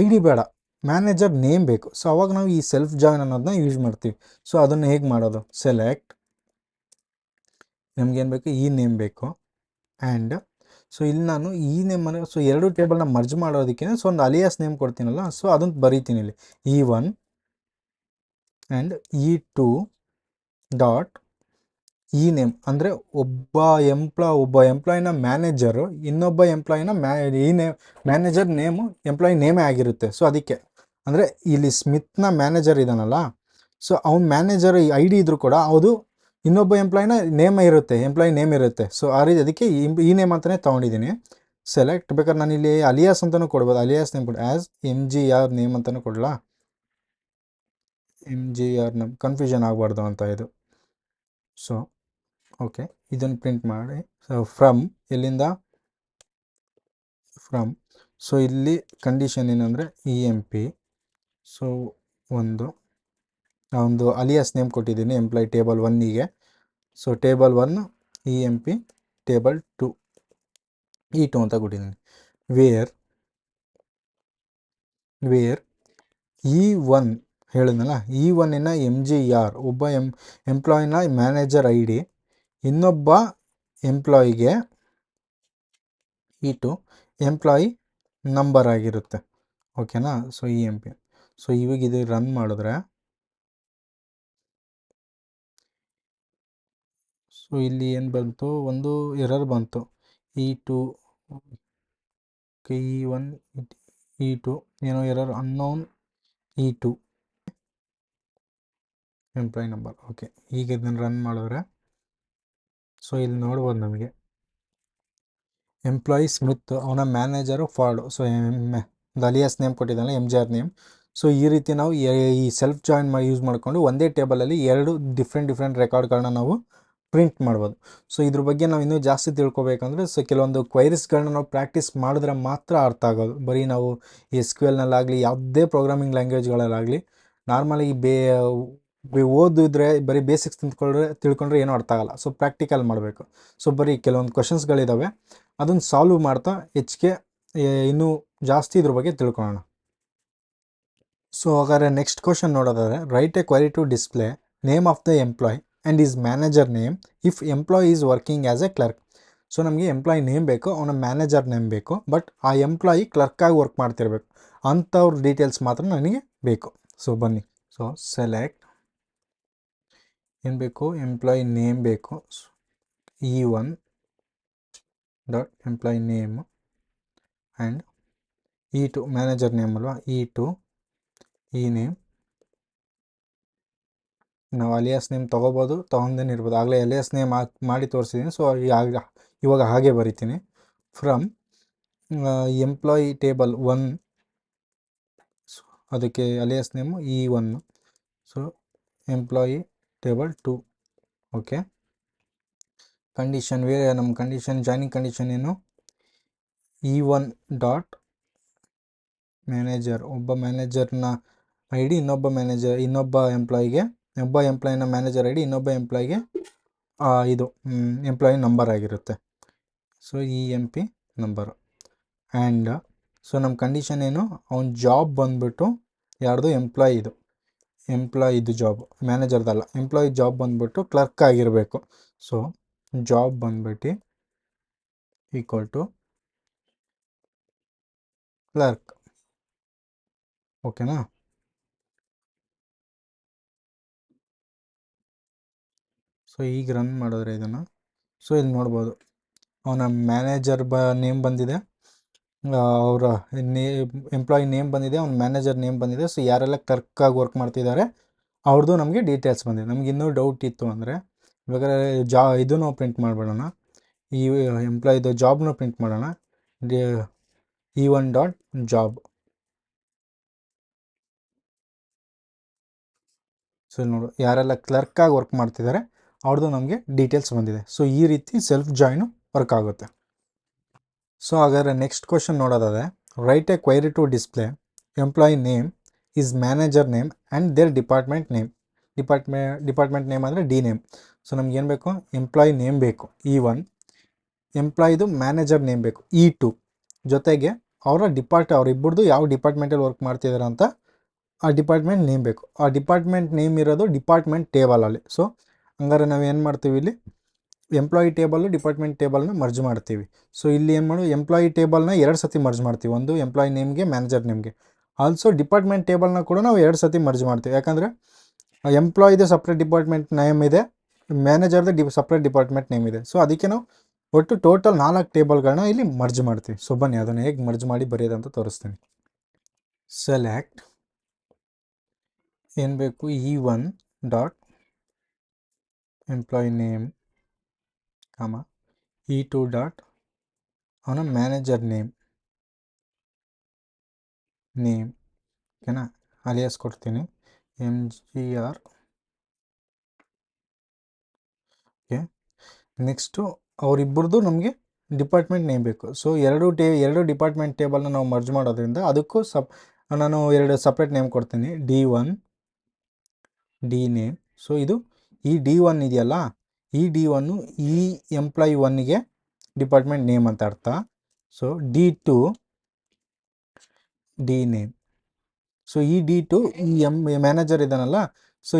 ಐ ಡಿ ಬೇಡ, ಮ್ಯಾನೇಜರ್ ನೇಮ್ ಬೇಕು. ಸೊ ಅವಾಗ ನಾವು ಈ ಸೆಲ್ಫ್ ಜಾಯಿನ್ ಅನ್ನೋದನ್ನ ಯೂಸ್ ಮಾಡ್ತೀವಿ. ಸೊ ಅದನ್ನು ಹೇಗೆ ಮಾಡೋದು, ಸೆಲೆಕ್ಟ್, ನಮಗೇನು ಬೇಕು, ಈ ನೇಮ್ ಬೇಕು ಆ್ಯಂಡ್ ಸೊ ಇಲ್ಲಿ ನಾನು ಈ ನೇಮನ್ನು, ಸೊ ಎರಡು ಟೇಬಲ್ನ ಮರ್ಜ್ ಮಾಡೋದಕ್ಕೆ ಸೊ ಒಂದು ಅಲಿಯಾಸ್ ನೇಮ್ ಕೊಡ್ತೀನಲ್ಲ, ಸೊ ಅದನ್ನು ಬರೀತೀನಿ ಇಲ್ಲಿ E1 ಆ್ಯಂಡ್ E2 ಡಾಟ್ ಈ ನೇಮ್ ಅಂದರೆ ಒಬ್ಬ ಎಂಪ್ಲಾಯ್ನ ಮ್ಯಾನೇಜರು ಇನ್ನೊಬ್ಬ ಎಂಪ್ಲಾಯ್ನ ಮ್ಯಾನೇಜರ್ ನೇಮು ಎಂಪ್ಲಾಯ್ ನೇಮೇ ಆಗಿರುತ್ತೆ. ಸೊ ಅದಕ್ಕೆ ಅಂದರೆ ಇಲ್ಲಿ ಸ್ಮಿತ್ನ ಮ್ಯಾನೇಜರ್ ಇದ್ದಾನಲ್ಲ, ಸೊ ಅವ್ನ ಮ್ಯಾನೇಜರ್ ಐ ಡಿ ಇದ್ರೂ ಕೂಡ ಅದು ಇನ್ನೊಬ್ಬ ಎಂಪ್ಲಾಯ್ನ ಎಂಪ್ಲಾಯ್ ನೇಮ್ ಇರುತ್ತೆ. ಸೊ ಆ ರೀತಿ ಅದಕ್ಕೆ ಈ ನೇಮ್ ಅಂತಲೇ ತೊಗೊಂಡಿದ್ದೀನಿ. ಸೆಲೆಕ್ಟ್, ಬೇಕಾದ್ರೆ ನಾನು ಇಲ್ಲಿ ಅಲಿಯಾಸ್ ಅಂತಲೂ ಕೊಡ್ಬೋದು, ಅಲಿಯಾಸ್ ನೇಮ್ ಕೊಡಿ, ಆ್ಯಸ್ MGR ನೇಮ್ ಅಂತಲೂ ಕೊಡಲಾ, MGR ನೇಮ್ ಕನ್ಫ್ಯೂಷನ್ ಆಗಬಾರ್ದು ಅಂತ ಇದು. ಸೊ ಓಕೆ, ಇದನ್ನು ಪ್ರಿಂಟ್ ಮಾಡಿ. ಸೊ ಫ್ರಮ್ ಎಲ್ಲಿಂದ, ಸೊ ಇಲ್ಲಿ ಕಂಡೀಷನ್ ಏನಂದರೆ EMP. ಸೊ ಒಂದು ಅಲಿಯಾಸ್ ನೇಮ್ ಕೊಟ್ಟಿದ್ದೀನಿ ಎಂಪ್ಲಾಯ್ ಟೇಬಲ್ 1ಗೆ. So table 1 EMP, table 2 E2 ಅಂತ ಕೊಟ್ಟಿದ್ದೀನಿ. ವೇರ್ E1 ಹೇಳಿದ್ನಲ್ಲ, E1 MGR ಒಬ್ಬ ಎಂಪ್ಲಾಯ್ನ ಮ್ಯಾನೇಜರ್ ಐ ಡಿ, ಇನ್ನೊಬ್ಬ ಎಂಪ್ಲಾಯಿಗೆ E2 ಎಂಪ್ಲಾಯಿ ನಂಬರ್ ಆಗಿರುತ್ತೆ, ಓಕೆನಾ. So EMP. ಸೊ ಇವಾಗ ಇದು ರನ್ ಮಾಡಿದ್ರೆ ಸೊ ಇಲ್ಲಿ ಏನು ಬಂತು, ಒಂದು ಎರರ್ ಬಂತು, E2 E1 E2 ಏನೋ error, unknown E2. Employee number. Okay, ಈಗ ಇದನ್ನು ರನ್ ಮಾಡಿದ್ರೆ ಸೊ ಇಲ್ಲಿ ನೋಡ್ಬೋದು ನಮಗೆ ಎಂಪ್ಲಾಯಿ ಸ್ಮಿತ್ ಅವನ manager Ford. So alias name ಕೊಟ್ಟಿದ್ದಾನೆ M G R name. So ಈ ರೀತಿ ನಾವು ಈ ಸೆಲ್ಫ್ ಜಾಯಿನ್ ಯೂಸ್ ಮಾಡಿಕೊಂಡು ಒಂದೇ ಟೇಬಲಲ್ಲಿ ಎರಡು ಡಿಫ್ರೆಂಟ್ ರೆಕಾರ್ಡ್ಗಳನ್ನ ನಾವು ಪ್ರಿಂಟ್ ಮಾಡ್ಬೋದು. ಸೊ ಇದ್ರ ಬಗ್ಗೆ ನಾವು ಇನ್ನೂ ಜಾಸ್ತಿ ತಿಳ್ಕೊಬೇಕಂದ್ರೆ ಸೊ ಕೆಲವೊಂದು ಕ್ವೈರೀಸ್ಗಳನ್ನ ನಾವು ಪ್ರಾಕ್ಟೀಸ್ ಮಾಡಿದ್ರೆ ಮಾತ್ರ ಅರ್ಥ ಆಗೋದು. ಬರೀ ನಾವು ಎಸ್ ಕ್ಯೂ ಎಲ್ನಲ್ಲಾಗಲಿ ಯಾವುದೇ ಪ್ರೋಗ್ರಾಮಿಂಗ್ ಲ್ಯಾಂಗ್ವೇಜ್ಗಳಲ್ಲಾಗಲಿ ನಾರ್ಮಲಾಗಿ ಓದಿದ್ರೆ ಬರೀ ಬೇಸಿಕ್ಸ್ ತಿಳ್ಕೊಂಡ್ರೆ ಏನೂ ಅರ್ಥ ಆಗಲ್ಲ. ಸೊ ಪ್ರಾಕ್ಟಿಕಲ್ ಮಾಡಬೇಕು. ಸೊ ಬರೀ ಕೆಲವೊಂದು ಕ್ವಶನ್ಸ್ಗಳಿದ್ದಾವೆ, ಅದನ್ನು ಸಾಲ್ವ್ ಮಾಡ್ತಾ ಹೆಚ್ಚಿಗೆ ಇನ್ನೂ ಜಾಸ್ತಿ ಇದ್ರ ಬಗ್ಗೆ ತಿಳ್ಕೊಳ್ಳೋಣ. ಸೊ ಹಾಗಾದ್ರೆ ನೆಕ್ಸ್ಟ್ ಕ್ವಶನ್ ನೋಡೋದಾದ್ರೆ, write a query to display name of the employee and his manager name if employee is working as a clerk. So ನಮಗೆ ಎಂಪ್ಲಾಯ್ ನೇಮ್ ಬೇಕು, ಅವನ ಮ್ಯಾನೇಜರ್ ನೇಮ್ ಬೇಕು, ಬಟ್ ಆ ಎಂಪ್ಲಾಯಿ ಕ್ಲರ್ಕಾಗಿ ವರ್ಕ್ ಮಾಡ್ತಿರ್ಬೇಕು, ಅಂಥವ್ರ ಡೀಟೇಲ್ಸ್ ಮಾತ್ರ ನನಗೆ ಬೇಕು. ಸೊ ಬನ್ನಿ, ಸೊ ಸೆಲೆಕ್ಟ್ ಏನು ಬೇಕು, ಎಂಪ್ಲಾಯ್ ನೇಮ್ ಬೇಕು, E1 dot employee name and E2 manager name ಅಲ್ವಾ, E2 ಈ ನೇಮ್. ನಾವು ಅಲಿಯಾಸ್ ನೇಮ್ ತೊಗೋಬೋದು, ತೊಗೊಂಡೇನೆ ಇರ್ಬೋದು. ಆಗಲೇ ಅಲಿಯಾಸ್ ನೇಮ್ ಮಾಡಿ ತೋರಿಸಿದ್ದೀನಿ. ಸೊ ಇವಾಗ ಹಾಗೆ ಬರಿತೀನಿ. ಫ್ರಮ್ ಎಂಪ್ಲಾಯಿ ಟೇಬಲ್ 1, ಅದಕ್ಕೆ alias name E1. So employee table 2. Okay, condition ಬೇರೆ, ನಮ್ಮ ಕಂಡೀಷನ್ ಜಾಯ್ನಿಂಗ್ ಕಂಡೀಷನ್ ಏನು, E1 ಡಾಟ್ ಮ್ಯಾನೇಜರ್, ಒಬ್ಬ ಮ್ಯಾನೇಜರ್ನ ಐ ಡಿ ಇನ್ನೊಬ್ಬ ಎಂಪ್ಲಾಯಿನ ಮ್ಯಾನೇಜರ್ ಐ ಡಿ ಇನ್ನೊಬ್ಬ ಎಂಪ್ಲಾಯಿಗೆ ಇದು ಎಂಪ್ಲಾಯಿ ನಂಬರ್ ಆಗಿರುತ್ತೆ. So EMP number. And so ನಮ್ಮ ಕಂಡೀಷನ್ ಏನು, ಅವ್ನ ಜಾಬ್ ಬಂದ್ಬಿಟ್ಟು ಯಾರ್ದು, ಎಂಪ್ಲಾಯಿದು ಜಾಬ್, ಮ್ಯಾನೇಜರ್ದಲ್ಲ, ಎಂಪ್ಲಾಯಿ ಜಾಬ್ ಬಂದ್ಬಿಟ್ಟು ಕ್ಲರ್ಕ್ ಆಗಿರಬೇಕು. ಸೊ ಜಾಬ್ ಬಂದ್ಬಿಟ್ಟು ಈಕ್ವಲ್ ಟು ಕ್ಲರ್ಕ್. ಓಕೆನಾ. ಸೊ ಈಗ ರನ್ ಮಾಡಿದ್ರೆ ಇದನ್ನು, ಸೊ ಇಲ್ಲಿ ನೋಡ್ಬೋದು ಅವನ ಮ್ಯಾನೇಜರ್ ನೇಮ್ ಬಂದಿದೆ, ಅವರ ಎಂಪ್ಲಾಯಿ ನೇಮ್ ಬಂದಿದೆ, ಅವ್ನ ಮ್ಯಾನೇಜರ್ ನೇಮ್ ಬಂದಿದೆ. ಸೊ ಯಾರೆಲ್ಲ ಕ್ಲರ್ಕಾಗಿ ವರ್ಕ್ ಮಾಡ್ತಿದ್ದಾರೆ ಅವ್ರದ್ದು ನಮಗೆ ಡೀಟೇಲ್ಸ್ ಬಂದಿದೆ. ನಮ್ಗೆ ಇನ್ನೂ ಡೌಟ್ ಇತ್ತು ಅಂದರೆ ಇವಾಗ ಇದನ್ನು ಪ್ರಿಂಟ್ ಮಾಡಿಬಿಡೋಣ, ಈ ಎಂಪ್ಲಾಯಿದು ಜಾಬ್ನು ಪ್ರಿಂಟ್ ಮಾಡೋಣ. E1 dot job. ಸೊ ಇಲ್ಲಿ ನೋಡು, ಯಾರೆಲ್ಲ ಕ್ಲರ್ಕಾಗಿ ವರ್ಕ್ ಮಾಡ್ತಿದ್ದಾರೆ ಅವ್ರದ್ದು ನಮಗೆ ಡೀಟೇಲ್ಸ್ ಬಂದಿದೆ. ಸೊ ಈ ರೀತಿ ಸೆಲ್ಫ್ ಜಾಯ್ನು ವರ್ಕ್ ಆಗುತ್ತೆ. ಸೊ ಹಾಗಾದರೆ ನೆಕ್ಸ್ಟ್ ಕ್ವಶನ್ ನೋಡೋದಾದರೆ, write a query to display employee name his manager name and their department name. Department name ಅಂದರೆ ಡಿ ನೇಮ್. ಸೊ ನಮ್ಗೆ ಏನು ಬೇಕು, ಎಂಪ್ಲಾಯಿ ನೇಮ್ ಬೇಕು E1, ಎಂಪ್ಲಾಯಿದು ಮ್ಯಾನೇಜರ್ ನೇಮ್ ಬೇಕು E2, ಜೊತೆಗೆ ಅವರಿಬ್ಬರದು ಯಾವ ಡಿಪಾರ್ಟ್ಮೆಂಟಲ್ಲಿ ವರ್ಕ್ ಮಾಡ್ತಿದ್ದಾರೆ ಅಂತ ಆ ಡಿಪಾರ್ಟ್ಮೆಂಟ್ ನೇಮ್ ಬೇಕು. ಆ ಡಿಪಾರ್ಟ್ಮೆಂಟ್ ನೇಮ್ ಇರೋದು ಡಿಪಾರ್ಟ್ಮೆಂಟ್ ಟೇಬಲಲ್ಲಿ. ಸೊ ಹಂಗಾರೆ ನಾವು ಏನು ಮಾಡ್ತೀವಿ, ಇಲ್ಲಿ ಎಂಪ್ಲಾಯಿ ಟೇಬಲ್ಲು ಡಿಪಾರ್ಟ್ಮೆಂಟ್ ಟೇಬಲ್ನ ಮರ್ಜ್ ಮಾಡ್ತೀವಿ. ಸೊ ಇಲ್ಲಿ ಏನು ಮಾಡು, ಎಂಪ್ಲಾಯಿ ಟೇಬಲ್ನ 2 ಸತಿ ಮರ್ಜ್ ಮಾಡ್ತೀವಿ, ಒಂದು ಎಂಪ್ಲಾಯಿ ನೇಮ್ಗೆ, ಮ್ಯಾನೇಜರ್ ನೇಮ್ಗೆ. ಆಲ್ಸೋ ಡಿಪಾರ್ಟ್ಮೆಂಟ್ ಟೇಬಲ್ನ ಕೂಡ ನಾವು 2 ಸತಿ ಮರ್ಜ್ ಮಾಡ್ತೀವಿ. ಯಾಕಂದರೆ ಎಂಪ್ಲಾಯಿದು ಸಪ್ರೇಟ್ ಡಿಪಾರ್ಟ್ಮೆಂಟ್ ನೇಮ್ ಇದೆ, ಮ್ಯಾನೇಜರ್ದು ಸಪ್ರೇಟ್ ಡಿಪಾರ್ಟ್ಮೆಂಟ್ ನೇಮ್ ಇದೆ. ಸೊ ಅದಕ್ಕೆ ನಾವು ಒಟ್ಟು ಟೋಟಲ್ 4 ಟೇಬಲ್ಗಳನ್ನ ಇಲ್ಲಿ ಮರ್ಜ್ ಮಾಡ್ತೀವಿ. ಸೊ ಬನ್ನಿ ಅದನ್ನು ಹೇಗೆ ಮರ್ಜ್ ಮಾಡಿ ಬರೆಯೋದಂತ ತೋರಿಸ್ತೀನಿ. ಸೆಲೆಕ್ಟ್ ಏನು ಬೇಕು, E1 dot employee name, E2 dot ಅವನ ಮ್ಯಾನೇಜರ್ ನೇಮ್. ಓಕೆನಾ, ಅಲಿಯಾಸ್ ಕೊಡ್ತೀನಿ MGR. ಓಕೆ, ನೆಕ್ಸ್ಟು ಅವರಿಬ್ಬರದು ನಮಗೆ ಡಿಪಾರ್ಟ್ಮೆಂಟ್ ನೇಮ್ ಬೇಕು. ಸೊ ಎರಡು ಡಿಪಾರ್ಟ್ಮೆಂಟ್ ಟೇಬಲ್ನ ನಾವು ಮರ್ಜ್ ಮಾಡೋದ್ರಿಂದ ಅದಕ್ಕೂ ನಾನು 2 ಸಪ್ರೇಟ್ ನೇಮ್ ಕೊಡ್ತೀನಿ, D1 ಡಿ ನೇಮ್. ಸೊ ಇದು ಈ D1 ಇದೆಯಲ್ಲ, ಈ D1 ಈ ಎಂಪ್ಲಾಯಿ 1ಗೆ ಡಿಪಾರ್ಟ್ಮೆಂಟ್ ನೇಮ್ ಅಂತ ಅರ್ಥ. So D2 D name. So ಈ D2 ಈ ಮ್ಯಾನೇಜರ್ ಇದ್ದಾನಲ್ಲ, ಸೊ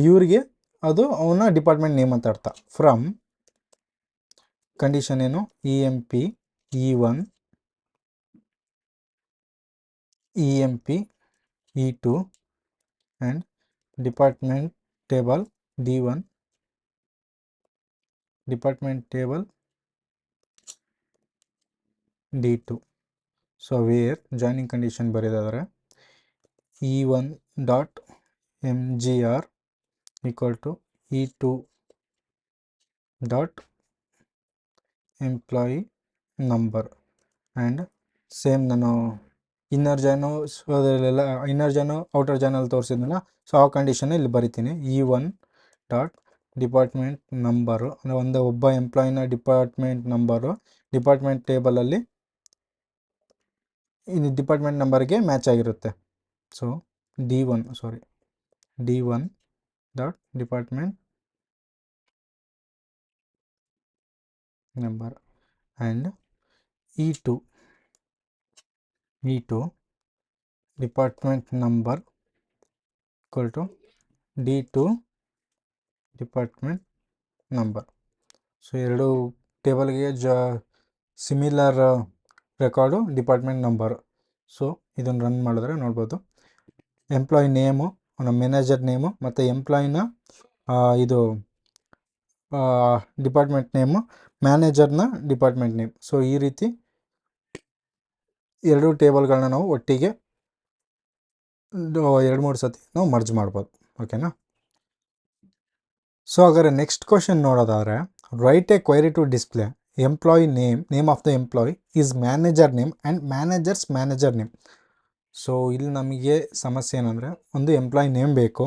ಇವ್ರಿಗೆ ಅದು ಅವನ ಡಿಪಾರ್ಟ್ಮೆಂಟ್ ನೇಮ್ ಅಂತ ಅರ್ಥ. ಫ್ರಮ್ ಕಂಡೀಷನ್ ಏನು, EMP E1 EMP E2 and department table D1 department table D2. So where joining condition ಬರೆದಾದರೆ E1 dot MGR equal to E2 dot employee number and same ನಾನು inner join outer ಜಾಯ್ನಲ್ಲಿ ತೋರಿಸಿದ್ನಲ್ಲ, so ಆ condition ಇಲ್ಲಿ ಬರಿತೀನಿ. E1 dot department number ಅಂದರೆ ಒಬ್ಬ ಎಂಪ್ಲಾಯಿನ ಡಿಪಾರ್ಟ್ಮೆಂಟ್ ನಂಬರು ಡಿಪಾರ್ಟ್ಮೆಂಟ್ ಟೇಬಲಲ್ಲಿ ಇದು ಡಿಪಾರ್ಟ್ಮೆಂಟ್ ನಂಬರ್ಗೆ ಮ್ಯಾಚ್ ಆಗಿರುತ್ತೆ. So D1 dot department number and E2 department number equal to D2 department number. So ಎರಡು ಟೇಬಲ್ಗೆ similar record department number. So ಇದನ್ನು ರನ್ ಮಾಡಿದ್ರೆ ನೋಡ್ಬೋದು, ಎಂಪ್ಲಾಯಿ ನೇಮು, ನಮ್ಮ ಮ್ಯಾನೇಜರ್ ನೇಮು ಮತ್ತು ಎಂಪ್ಲಾಯಿನ ಇದು ಡಿಪಾರ್ಟ್ಮೆಂಟ್ ನೇಮು, ಮ್ಯಾನೇಜರ್ನ ಡಿಪಾರ್ಟ್ಮೆಂಟ್ ನೇಮ್. ಸೊ ಈ ರೀತಿ ಎರಡು ಟೇಬಲ್ಗಳನ್ನ ನಾವು ಒಟ್ಟಿಗೆ 2-3 ಸತಿ ನಾವು ಮರ್ಜ್ ಮಾಡ್ಬೋದು. ಓಕೆನಾ? ಸೊ ಹಾಗಾದ್ರೆ ನೆಕ್ಸ್ಟ್ ಕ್ವಶನ್ ನೋಡೋದಾದರೆ, write a query to display employee name of the employee his manager name and manager name. So ಇಲ್ಲಿ ನಮಗೆ ಸಮಸ್ಯೆ ಏನಂದರೆ, ಒಂದು ಎಂಪ್ಲಾಯಿ ನೇಮ್ ಬೇಕು,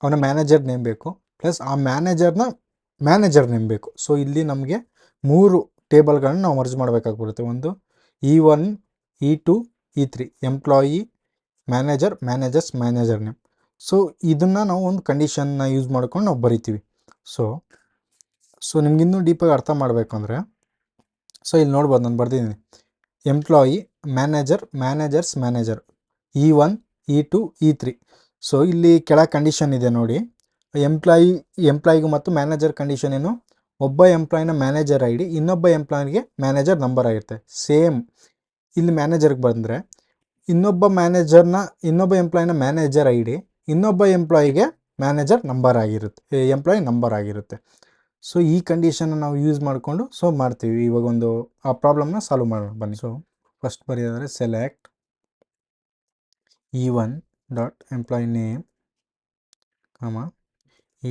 ಅವನ ಮ್ಯಾನೇಜರ್ ನೇಮ್ ಬೇಕು, ಪ್ಲಸ್ ಆ ಮ್ಯಾನೇಜರ್ ನೇಮ್ ಬೇಕು. ಸೊ ಇಲ್ಲಿ ನಮಗೆ 3 ಟೇಬಲ್ಗಳನ್ನ ನಾವು ಮರ್ಜ್ ಮಾಡಬೇಕಾಗ್ಬಿಡುತ್ತೆ. ಒಂದು E1, E2, E3 employee, manager name. So ಇದನ್ನು ನಾವು ಒಂದು ಕಂಡೀಷನ್ನ ಯೂಸ್ ಮಾಡ್ಕೊಂಡು ನಾವು ಬರಿತೀವಿ. ಸೊ ನಿಮ್ಗಿನ್ನೂ ಡೀಪಾಗಿ ಅರ್ಥ ಮಾಡಬೇಕು ಅಂದರೆ, ಸೊ ಇಲ್ಲಿ ನೋಡ್ಬೋದು, ನಾನು ಬರ್ದಿದ್ದೀನಿ employee, manager E1, E2, E3. So ಇಲ್ಲಿ ಕೆಳಗೆ ಕಂಡೀಷನ್ ಇದೆ ನೋಡಿ, ಎಂಪ್ಲಾಯಿಗೂ ಮತ್ತು ಮ್ಯಾನೇಜರ್ ಕಂಡೀಷನ್ ಏನು, ಒಬ್ಬ ಎಂಪ್ಲಾಯಿನ ಮ್ಯಾನೇಜರ್ ID, ಇನ್ನೊಬ್ಬ ಎಂಪ್ಲಾಯಿಗೆ ಮ್ಯಾನೇಜರ್ ನಂಬರ್ ಆಗಿರುತ್ತೆ. ಸೇಮ್ ಇಲ್ಲಿ ಮ್ಯಾನೇಜರ್ಗೆ ಬಂದರೆ ಇನ್ನೊಬ್ಬ ಎಂಪ್ಲಾಯಿನ ಮ್ಯಾನೇಜರ್ ID, ಇನ್ನೊಬ್ಬ ಎಂಪ್ಲಾಯಿಗೆ ಮ್ಯಾನೇಜರ್ ನಂಬರ್ ಆಗಿರುತ್ತೆ, ಎಂಪ್ಲಾಯಿ ನಂಬರ್ ಆಗಿರುತ್ತೆ. ಸೊ ಈ ಕಂಡೀಷನ್ನ ನಾವು ಯೂಸ್ ಮಾಡಿಕೊಂಡು ಮಾಡ್ತೀವಿ. ಇವಾಗ ಒಂದು ಆ ಪ್ರಾಬ್ಲಮ್ನ ಸಾಲ್ವ್ ಮಾಡೋಣ ಬನ್ನಿ. ಸೊ ಫಸ್ಟ್ ಬರೆಯೋದಾದರೆ, select E1 dot employee name,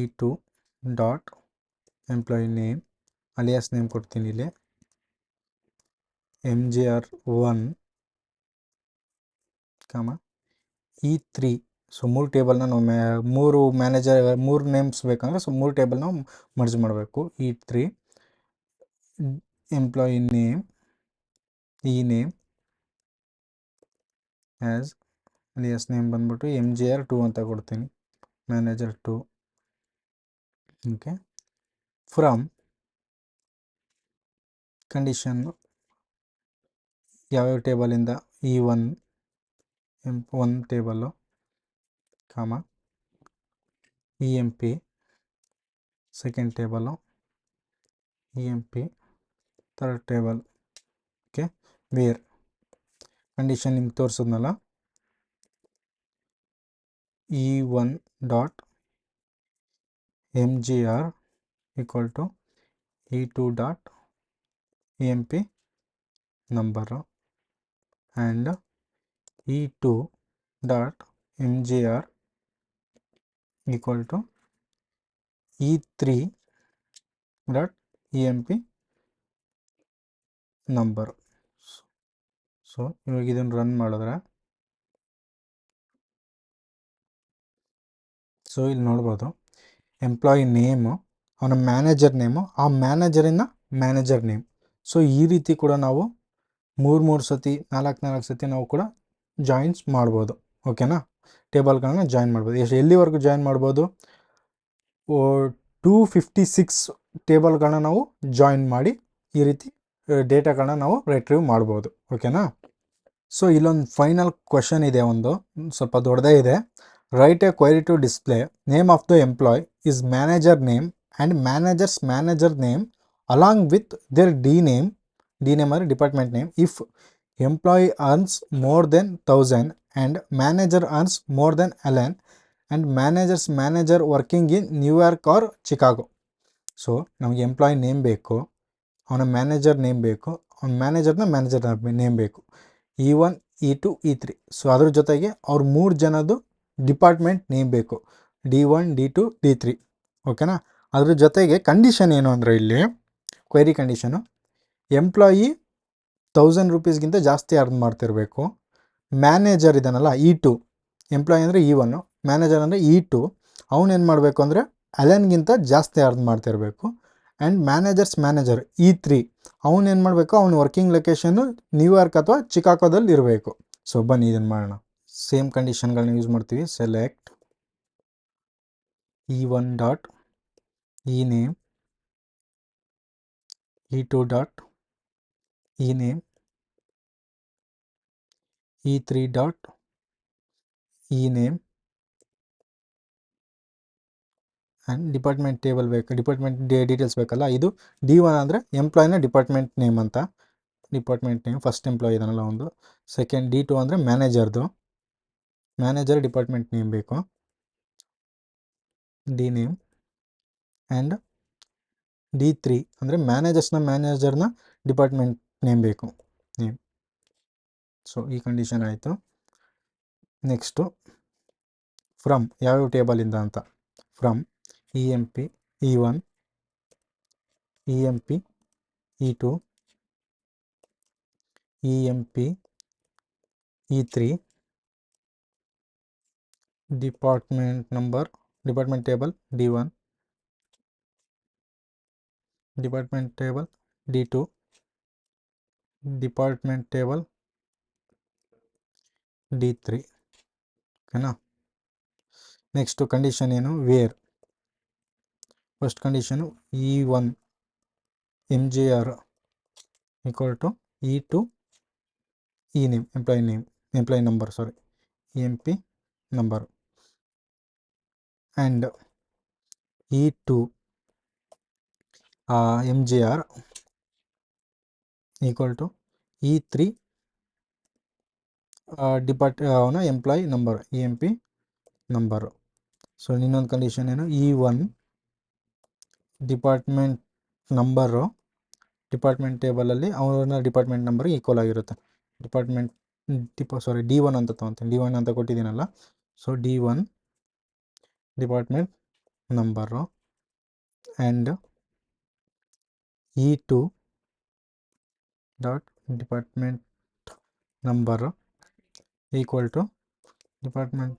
E2 dot employee name, alias name ಕೊಡ್ತೀನಿ ಇಲ್ಲಿ, MGR1, E3. ಸೊ 3 ಟೇಬಲ್ನ ನಾವು 3 ನೇಮ್ಸ್ ಬೇಕಂದರೆ 3 ಟೇಬಲ್ ನಾವು ಮರ್ಜ್ ಮಾಡಬೇಕು. E3 employee name, name as alias name ಬಂದ್ಬಿಟ್ಟು MGR2 ಅಂತ ಕೊಡ್ತೀನಿ, ಮ್ಯಾನೇಜರ್ 2. ಓಕೆ, ಫ್ರಮ್ ಕಂಡೀಷನ್ನು ಯಾವ್ಯಾವ ಟೇಬಲಿಂದ, E1 1 table, EMP second table, EMP third table. Okay, where condition ನಿಮ್ಗೆ ತೋರಿಸಿದ್ನಲ್ಲ, E1 dot MGR equal to E2 dot EMP number and E2 dot MGR equal to E3 dot EMP number. So ಇವಾಗ ಇದನ್ನು run ಮಾಡಿದ್ರೆ, so ಇಲ್ಲಿ ನೋಡ್ಬೋದು employee name, ಅವನ manager name, ಆ ಮ್ಯಾನೇಜರಿನ ಮ್ಯಾನೇಜರ್ ನೇಮ್. ಸೊ ಈ ರೀತಿ ಕೂಡ ನಾವು 3 ಸತಿ 4 ಸತಿ ನಾವು ಕೂಡ ಜಾಯಿನ್ಸ್ ಮಾಡ್ಬೋದು. ಓಕೆನಾ? ಟೇಬಲ್ಗಳನ್ನ ಜಾಯಿನ್ ಮಾಡ್ಬೋದು. ಎಲ್ಲಿವರೆಗೂ ಜಾಯಿನ್ ಮಾಡ್ಬೋದು? 256 ಟೇಬಲ್ಗಳನ್ನ ನಾವು ಜಾಯಿನ್ ಮಾಡಿ ಈ ರೀತಿ ಡೇಟಾಗಳನ್ನ ನಾವು ರಿಟ್ರೀವ್ ಮಾಡ್ಬೋದು. ಓಕೆನಾ? ಸೊ ಇಲ್ಲೊಂದು ಫೈನಲ್ ಕ್ವಶನ್ ಇದೆ, ಒಂದು ಸ್ವಲ್ಪ ದೊಡ್ಡದೇ ಇದೆ. Write a query to display name of the employee's manager name and manager name along with their D name ಅಂದರೆ department name. If employee earns more than 1000 and manager earns more than 11 and manager working in New York or Chicago. So ನಮಗೆ employee name ಬೇಕು, ಅವನ manager name ಬೇಕು, ಅವನ manager name ಬೇಕು, E1, E2, E3. So ಅದ್ರ ಜೊತೆಗೆ ಅವ್ರ 3 ಜನದ್ದು ಡಿಪಾರ್ಟ್ಮೆಂಟ್ ನೇಮ್ ಬೇಕು, D1 D2 D3 ಓಕೆನಾ. ಅದ್ರ ಜೊತೆಗೆ ಕಂಡೀಷನ್ ಏನು ಅಂದರೆ ಇಲ್ಲಿ ಕ್ವೆರಿ ಕಂಡೀಷನು ಎಂಪ್ಲಾಯಿ 1000 ರೂಪೀಸ್ಗಿಂತ ಜಾಸ್ತಿ ಅರ್ನ್ ಮಾಡ್ತಿರಬೇಕು. ಮ್ಯಾನೇಜರ್ ಇದ್ದಾನಲ್ಲ E2, ಎಂಪ್ಲಾಯಿ ಅಂದರೆ E1, ಮ್ಯಾನೇಜರ್ ಅಂದರೆ E2, ಅವನೇನು ಮಾಡಬೇಕು ಅಂದರೆ ಅಲೆನ್ಗಿಂತ ಜಾಸ್ತಿ ಅರ್ನ್ ಮಾಡ್ತಿರಬೇಕು. ಆ್ಯಂಡ್ ಮ್ಯಾನೇಜರ್ E3, ಅವನೇನು ಮಾಡಬೇಕು, ಅವ್ನ ವರ್ಕಿಂಗ್ ಲೊಕೇಶನ್ನು ನ್ಯೂಯಾರ್ಕ್ ಅಥವಾ ಚಿಕಾಗೋದಲ್ಲಿ ಇರಬೇಕು. ಸೊ ಬನ್ನಿ ಇದನ್ನು ಮಾಡೋಣ. ಸೇಮ್ ಕಂಡೀಷನ್ಗಳನ್ನ ಯೂಸ್ ಮಾಡ್ತೀವಿ. Select E1 dot E name, E2 dot E name, E3 dot E name and department table ಬೇಕು, ಡಿಪಾರ್ಟ್ಮೆಂಟ್ ಡೀಟೇಲ್ಸ್ ಬೇಕಲ್ಲ. ಇದು D1 ಅಂದರೆ ಎಂಪ್ಲಾಯಿನ ಡಿಪಾರ್ಟ್ಮೆಂಟ್ ನೇಮ್ ಅಂತ, ಡಿಪಾರ್ಟ್ಮೆಂಟ್ ನೇಮ್ ಫಸ್ಟ್ ಎಂಪ್ಲಾಯಿ ಇದಾನಲ್ಲ ಒಂದು. ಸೆಕೆಂಡ್ D2 ಅಂದರೆ ಮ್ಯಾನೇಜರ್ ಡಿಪಾರ್ಟ್ಮೆಂಟ್ ನೇಮ್ ಬೇಕು, D name. And D3 ಅಂದರೆ ಮ್ಯಾನೇಜರ್ನ department name ಬೇಕು, ನೇಮ್. ಸೊ ಈ ಕಂಡೀಷನ್ ಆಯಿತು. ನೆಕ್ಸ್ಟು ಫ್ರಮ್ ಯಾವ್ಯಾವ ಟೇಬಲಿಂದ ಅಂತ, from EMP E1, EMP E2, EMP E3, department table D1, department table D2, department table D3 ಓಕೆನಾ. Next condition ಏನು, where. First condition E1 MJR equal to E2 E name, employee number EMP number. And E2 MJR equal to E3 ಅವನ employee number EMP number. So ಇನ್ನೊಂದು condition ಏನು, E1 department number department ಟೇಬಲಲ್ಲಿ ಅವನ department number equal ಆಗಿರುತ್ತೆ. D1 ಅಂತ ತೊಗೊತೀನಿ, D1 ಅಂತ ಕೊಟ್ಟಿದ್ದೀನಲ್ಲ. So D1 department number and E2 dot department number equal to department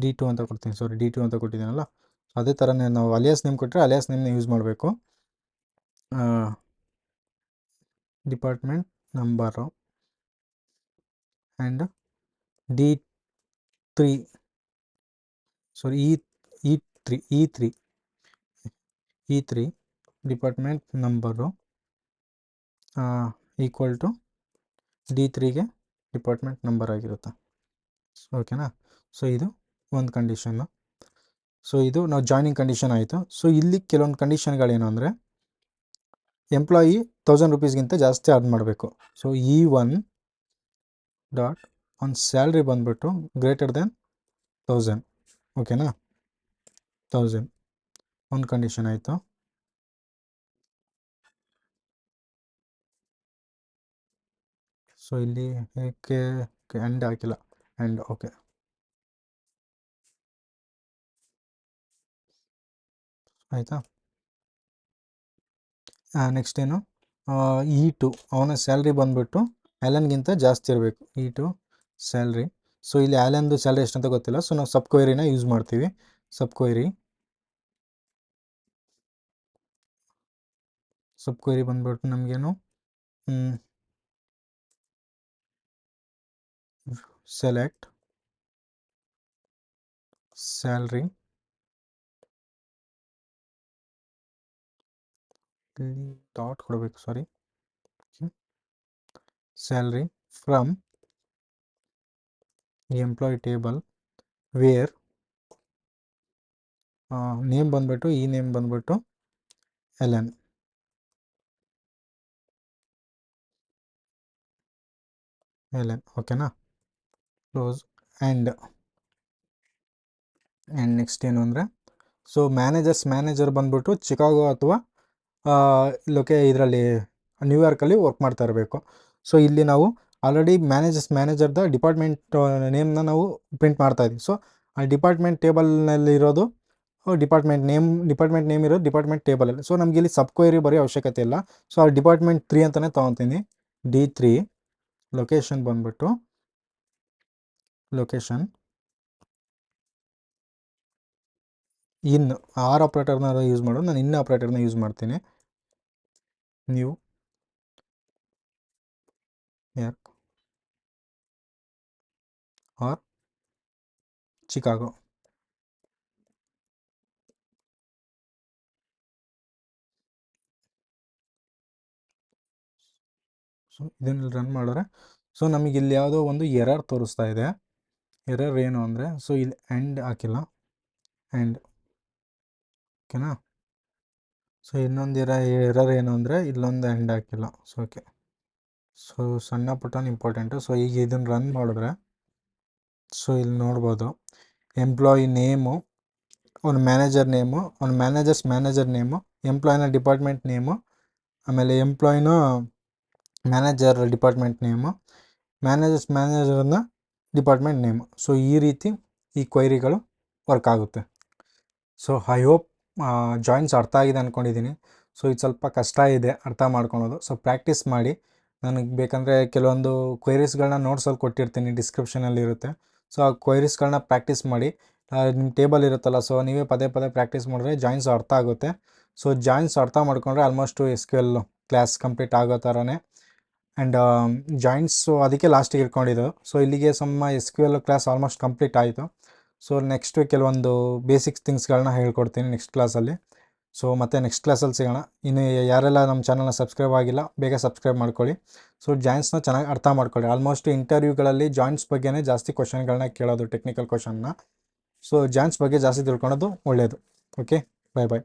D2 ಅಂತ ಕೊಡ್ತೀನಿ, D2 ಅಂತ ಕೊಟ್ಟಿದ್ದೀನಲ್ಲ. ಅದೇ ಥರನೇ ನಾವು ಅಲಿಯಾಸ್ ನೇಮ್ ಕೊಟ್ಟರೆ ಅಲಿಯಾಸ್ ನೇಮ್ನ ಯೂಸ್ ಮಾಡಬೇಕು. Department number and E3 department number equal to D3ಗೆ ಡಿಪಾರ್ಟ್ಮೆಂಟ್ ನಂಬರ್ ಆಗಿರುತ್ತೆ. ಓಕೆನಾ. ಸೊ ಇದು ಒಂದು ಕಂಡೀಷನ್ನು. ಸೊ ಇದು ನಾವು ಜಾಯ್ನಿಂಗ್ ಕಂಡೀಷನ್ ಆಯಿತು. ಸೊ ಇಲ್ಲಿ ಕೆಲವೊಂದು ಕಂಡೀಷನ್ಗಳೇನು ಅಂದರೆ ಎಂಪ್ಲಾಯಿ 1000 ರೂಪೀಸ್ಗಿಂತ ಜಾಸ್ತಿ ಅರ್ನ್ ಮಾಡಬೇಕು. So E1 dot on salary ಬಂದುಬಿಟ್ಟು ಗ್ರೇಟರ್ ದೆನ್ 1000 ಓಕೆನಾ. 1000 ಒಂದು ಕಂಡೀಷನ್ ಆಯಿತು. ಸೊ ಇಲ್ಲಿ ಏಕೆ ಎಂಡ್ ಹಾಕಿಲ್ಲ, ಆ್ಯಂಡ್ ಓಕೆ. ಆಯಿತಾ. ನೆಕ್ಸ್ಟ್ ಏನು, E2 ಅವನ ಸ್ಯಾಲ್ರಿ ಬಂದುಬಿಟ್ಟು ಆ್ಯಲನ್ಗಿಂತ ಜಾಸ್ತಿ ಇರಬೇಕು, E2 ಸ್ಯಾಲ್ರಿ. ಸೊ ಇಲ್ಲಿ ಆ್ಯಲನ್ದು ಸ್ಯಾಲ್ರಿ ಎಷ್ಟಂತ ಗೊತ್ತಿಲ್ಲ, ಸೊ ನಾವು ಸಬ್ ಕ್ವೆರಿನ ಯೂಸ್ ಮಾಡ್ತೀವಿ. ಸಬ್ ಕ್ವೆರಿ ಬಂದ್ಬಿಟ್ಟು ನಮಗೇನು, ಸೆಲೆಕ್ಟ್ ಸ್ಯಾಲ್ರಿ, ಡಾಟ್ ಕೊಡಬೇಕು, salary from employee table where name ಬಂದುಬಿಟ್ಟು ಈ ನೇಮ್ ಬಂದುಬಿಟ್ಟು ಎಲೆನ್. ಓಕೆನಾ. ಕ್ಲೋಸ್. ಆ್ಯಂಡ್ ನೆಕ್ಸ್ಟ್ ಏನು ಅಂದರೆ, ಸೊ ಮ್ಯಾನೇಜರ್ ಬಂದುಬಿಟ್ಟು ಚಿಕಾಗೋ ಅಥವಾ ಇದರಲ್ಲಿ ನ್ಯೂಯಾರ್ಕಲ್ಲಿ ವರ್ಕ್ ಮಾಡ್ತಾ ಇರಬೇಕು. ಸೊ ಇಲ್ಲಿ ನಾವು ಆಲ್ರೆಡಿ ಮ್ಯಾನೇಜರ್ದ ಡಿಪಾರ್ಟ್ಮೆಂಟ್ ನೇಮ್ನ ನಾವು ಪ್ರಿಂಟ್ ಮಾಡ್ತಾ ಇದ್ದೀವಿ. ಸೊ ಆ ಡಿಪಾರ್ಟ್ಮೆಂಟ್ ಟೇಬಲ್ನಲ್ಲಿ ಇರೋದು ಡಿಪಾರ್ಟ್ಮೆಂಟ್ ನೇಮ್ ಇರೋದು ಡಿಪಾರ್ಟ್ಮೆಂಟ್ ಟೇಬಲಲ್ಲಿ. ಸೊ ನಮಗೆ ಇಲ್ಲಿ ಸಬ್ ಕ್ವೈರಿ ಬರೆಯೋ ಅವಶ್ಯಕತೆ ಇಲ್ಲ. ಸೊ ಆ ಡಿಪಾರ್ಟ್ಮೆಂಟ್ 3 ಅಂತಲೇ ತೊಗೊತೀನಿ. D3 ಲೊಕೇಶನ್ ಬಂದ್ಬಿಟ್ಟು ಲೊಕೇಶನ್ ಇನ್ ಆರ್ ಆಪ್ರೇಟರ್ನ ಯೂಸ್ ಮಾಡೋದು, ನಾನು ಇನ್ ಆಪ್ರೇಟರ್ನ ಯೂಸ್ ಮಾಡ್ತೀನಿ. New York or Chicago. So ಇದನ್ನು ರನ್ ಮಾಡಿದ್ರೆ ಸೊ ನಮಗೆ ಇಲ್ಲಿ ಯಾವುದೋ ಒಂದು ಎರರ್ ತೋರಿಸ್ತಾ ಇದೆ. ಎರರ್ ಏನು ಅಂದರೆ, ಸೊ ಇಲ್ಲಿ ಎಂಡ್ ಹಾಕಿಲ್ಲ, ಎಂಡ್ ಓಕೆನಾ. ಸೊ ಇನ್ನೊಂದು ಎರರ್ ಏನು ಅಂದರೆ ಇಲ್ಲೊಂದು ಎಂಡ್ ಹಾಕಿಲ್ಲ. ಸೊ ಓಕೆ, ಸೊ ಸಣ್ಣ ಪುಟ್ಟ ಇಂಪಾರ್ಟೆಂಟು. ಸೊ ಈಗ ಇದನ್ನು ರನ್ ಮಾಡಿದ್ರೆ ಸೊ ಇಲ್ಲಿ ನೋಡ್ಬೋದು ಎಂಪ್ಲಾಯಿ ನೇಮು, ಅವ್ನ ಮ್ಯಾನೇಜರ್ ನೇಮು, ಅವ್ನ ಮ್ಯಾನೇಜರ್ ನೇಮು, ಎಂಪ್ಲಾಯಿನ ಡಿಪಾರ್ಟ್ಮೆಂಟ್ ನೇಮು, ಆಮೇಲೆ ಎಂಪ್ಲಾಯಿನ ಮ್ಯಾನೇಜರ್ ಡಿಪಾರ್ಟ್ಮೆಂಟ್ ನೇಮು, ಮ್ಯಾನೇಜರ್ನ ಡಿಪಾರ್ಟ್ಮೆಂಟ್ ನೇಮು. ಸೊ ಈ ರೀತಿ ಈ ಕ್ವೈರಿಗಳು ವರ್ಕ್ ಆಗುತ್ತೆ. ಸೊ ಐ ಹೋಪ್ ಜಾಯಿನ್ಸ್ ಅರ್ಥ ಆಗಿದೆ ಅಂದ್ಕೊಂಡಿದ್ದೀನಿ. ಸೊ ಇದು ಸ್ವಲ್ಪ ಕಷ್ಟ ಇದೆ ಅರ್ಥ ಮಾಡ್ಕೊಳೋದು. ಸೊ ಪ್ರಾಕ್ಟೀಸ್ ಮಾಡಿ. ನನಗೆ ಬೇಕಂದರೆ ಕೆಲವೊಂದು ಕ್ವೈರೀಸ್ಗಳನ್ನ ನೋಟ್ಸಲ್ಲಿ ಕೊಟ್ಟಿರ್ತೀನಿ, ಡಿಸ್ಕ್ರಿಪ್ಷನಲ್ಲಿ ಇರುತ್ತೆ. ಸೊ ಆ ಕ್ವೈರೀಸ್ಗಳನ್ನ ಪ್ರಾಕ್ಟೀಸ್ ಮಾಡಿ. ನಿಮ್ಮ ಟೇಬಲ್ ಇರುತ್ತಲ್ಲ, ಸೊ ನೀವೇ ಪದೇ ಪ್ರಾಕ್ಟೀಸ್ ಮಾಡಿದ್ರೆ ಜಾಯಿನ್ಸ್ ಅರ್ಥ ಆಗುತ್ತೆ. ಸೊ ಜಾಯಿನ್ಸ್ ಅರ್ಥ ಮಾಡ್ಕೊಂಡ್ರೆ ಆಲ್ಮೋಸ್ಟು SQL ಕ್ಲಾಸ್ ಕಂಪ್ಲೀಟ್ ಆಗೋ ಥರನೇ. ಆ್ಯಂಡ್ ಜಾಯಿನ್ಸು ಅದಕ್ಕೆ ಲಾಸ್ಟಿಗೆ ಇಟ್ಕೊಂಡಿದ್ದು. ಸೊ ಇಲ್ಲಿಗೆ SQL ಕ್ಲಾಸ್ ಆಲ್ಮೋಸ್ಟ್ ಕಂಪ್ಲೀಟ್ ಆಯಿತು. ಸೊ ನೆಕ್ಸ್ಟ್ ಕೆಲವೊಂದು ಬೇಸಿಕ್ಸ್ ಥಿಂಗ್ಸ್ಗಳನ್ನ ಹೇಳ್ಕೊಡ್ತೀನಿ ನೆಕ್ಸ್ಟ್ ಕ್ಲಾಸಲ್ಲಿ. ಸೊ ಮತ್ತೆ ನೆಕ್ಸ್ಟ್ ಕ್ಲಾಸಲ್ಲಿ ಸಿಗೋಣ. ಇನ್ನು ಯಾರೆಲ್ಲ ನಮ್ಮ ಚಾನಲ್ನ ಸಬ್ಸ್ಕ್ರೈಬ್ ಆಗಿಲ್ಲ, ಬೇಗ ಸಬ್ಸ್ಕ್ರೈಬ್ ಮಾಡ್ಕೊಳ್ಳಿ. ಸೊ ಜಾಯಿನ್ಸ್ನ ಚೆನ್ನಾಗಿ ಅರ್ಥ ಮಾಡ್ಕೊಳ್ಳಿ. ಆಲ್ಮೋಸ್ಟ್ ಇಂಟರ್ವ್ಯೂಗಳಲ್ಲಿ ಜಾಯಿನ್ಸ್ ಬಗ್ಗೆನೇ ಜಾಸ್ತಿ ಕ್ವಶನ್ಗಳನ್ನ ಕೇಳೋದು, ಟೆಕ್ನಿಕಲ್ ಕ್ವಶನ್ನ. ಸೊ ಜಾಯಿನ್ಸ್ ಬಗ್ಗೆ ಜಾಸ್ತಿ ತಿಳ್ಕೊಳೋದು ಒಳ್ಳೆಯದು. ಓಕೆ, ಬಾಯ್.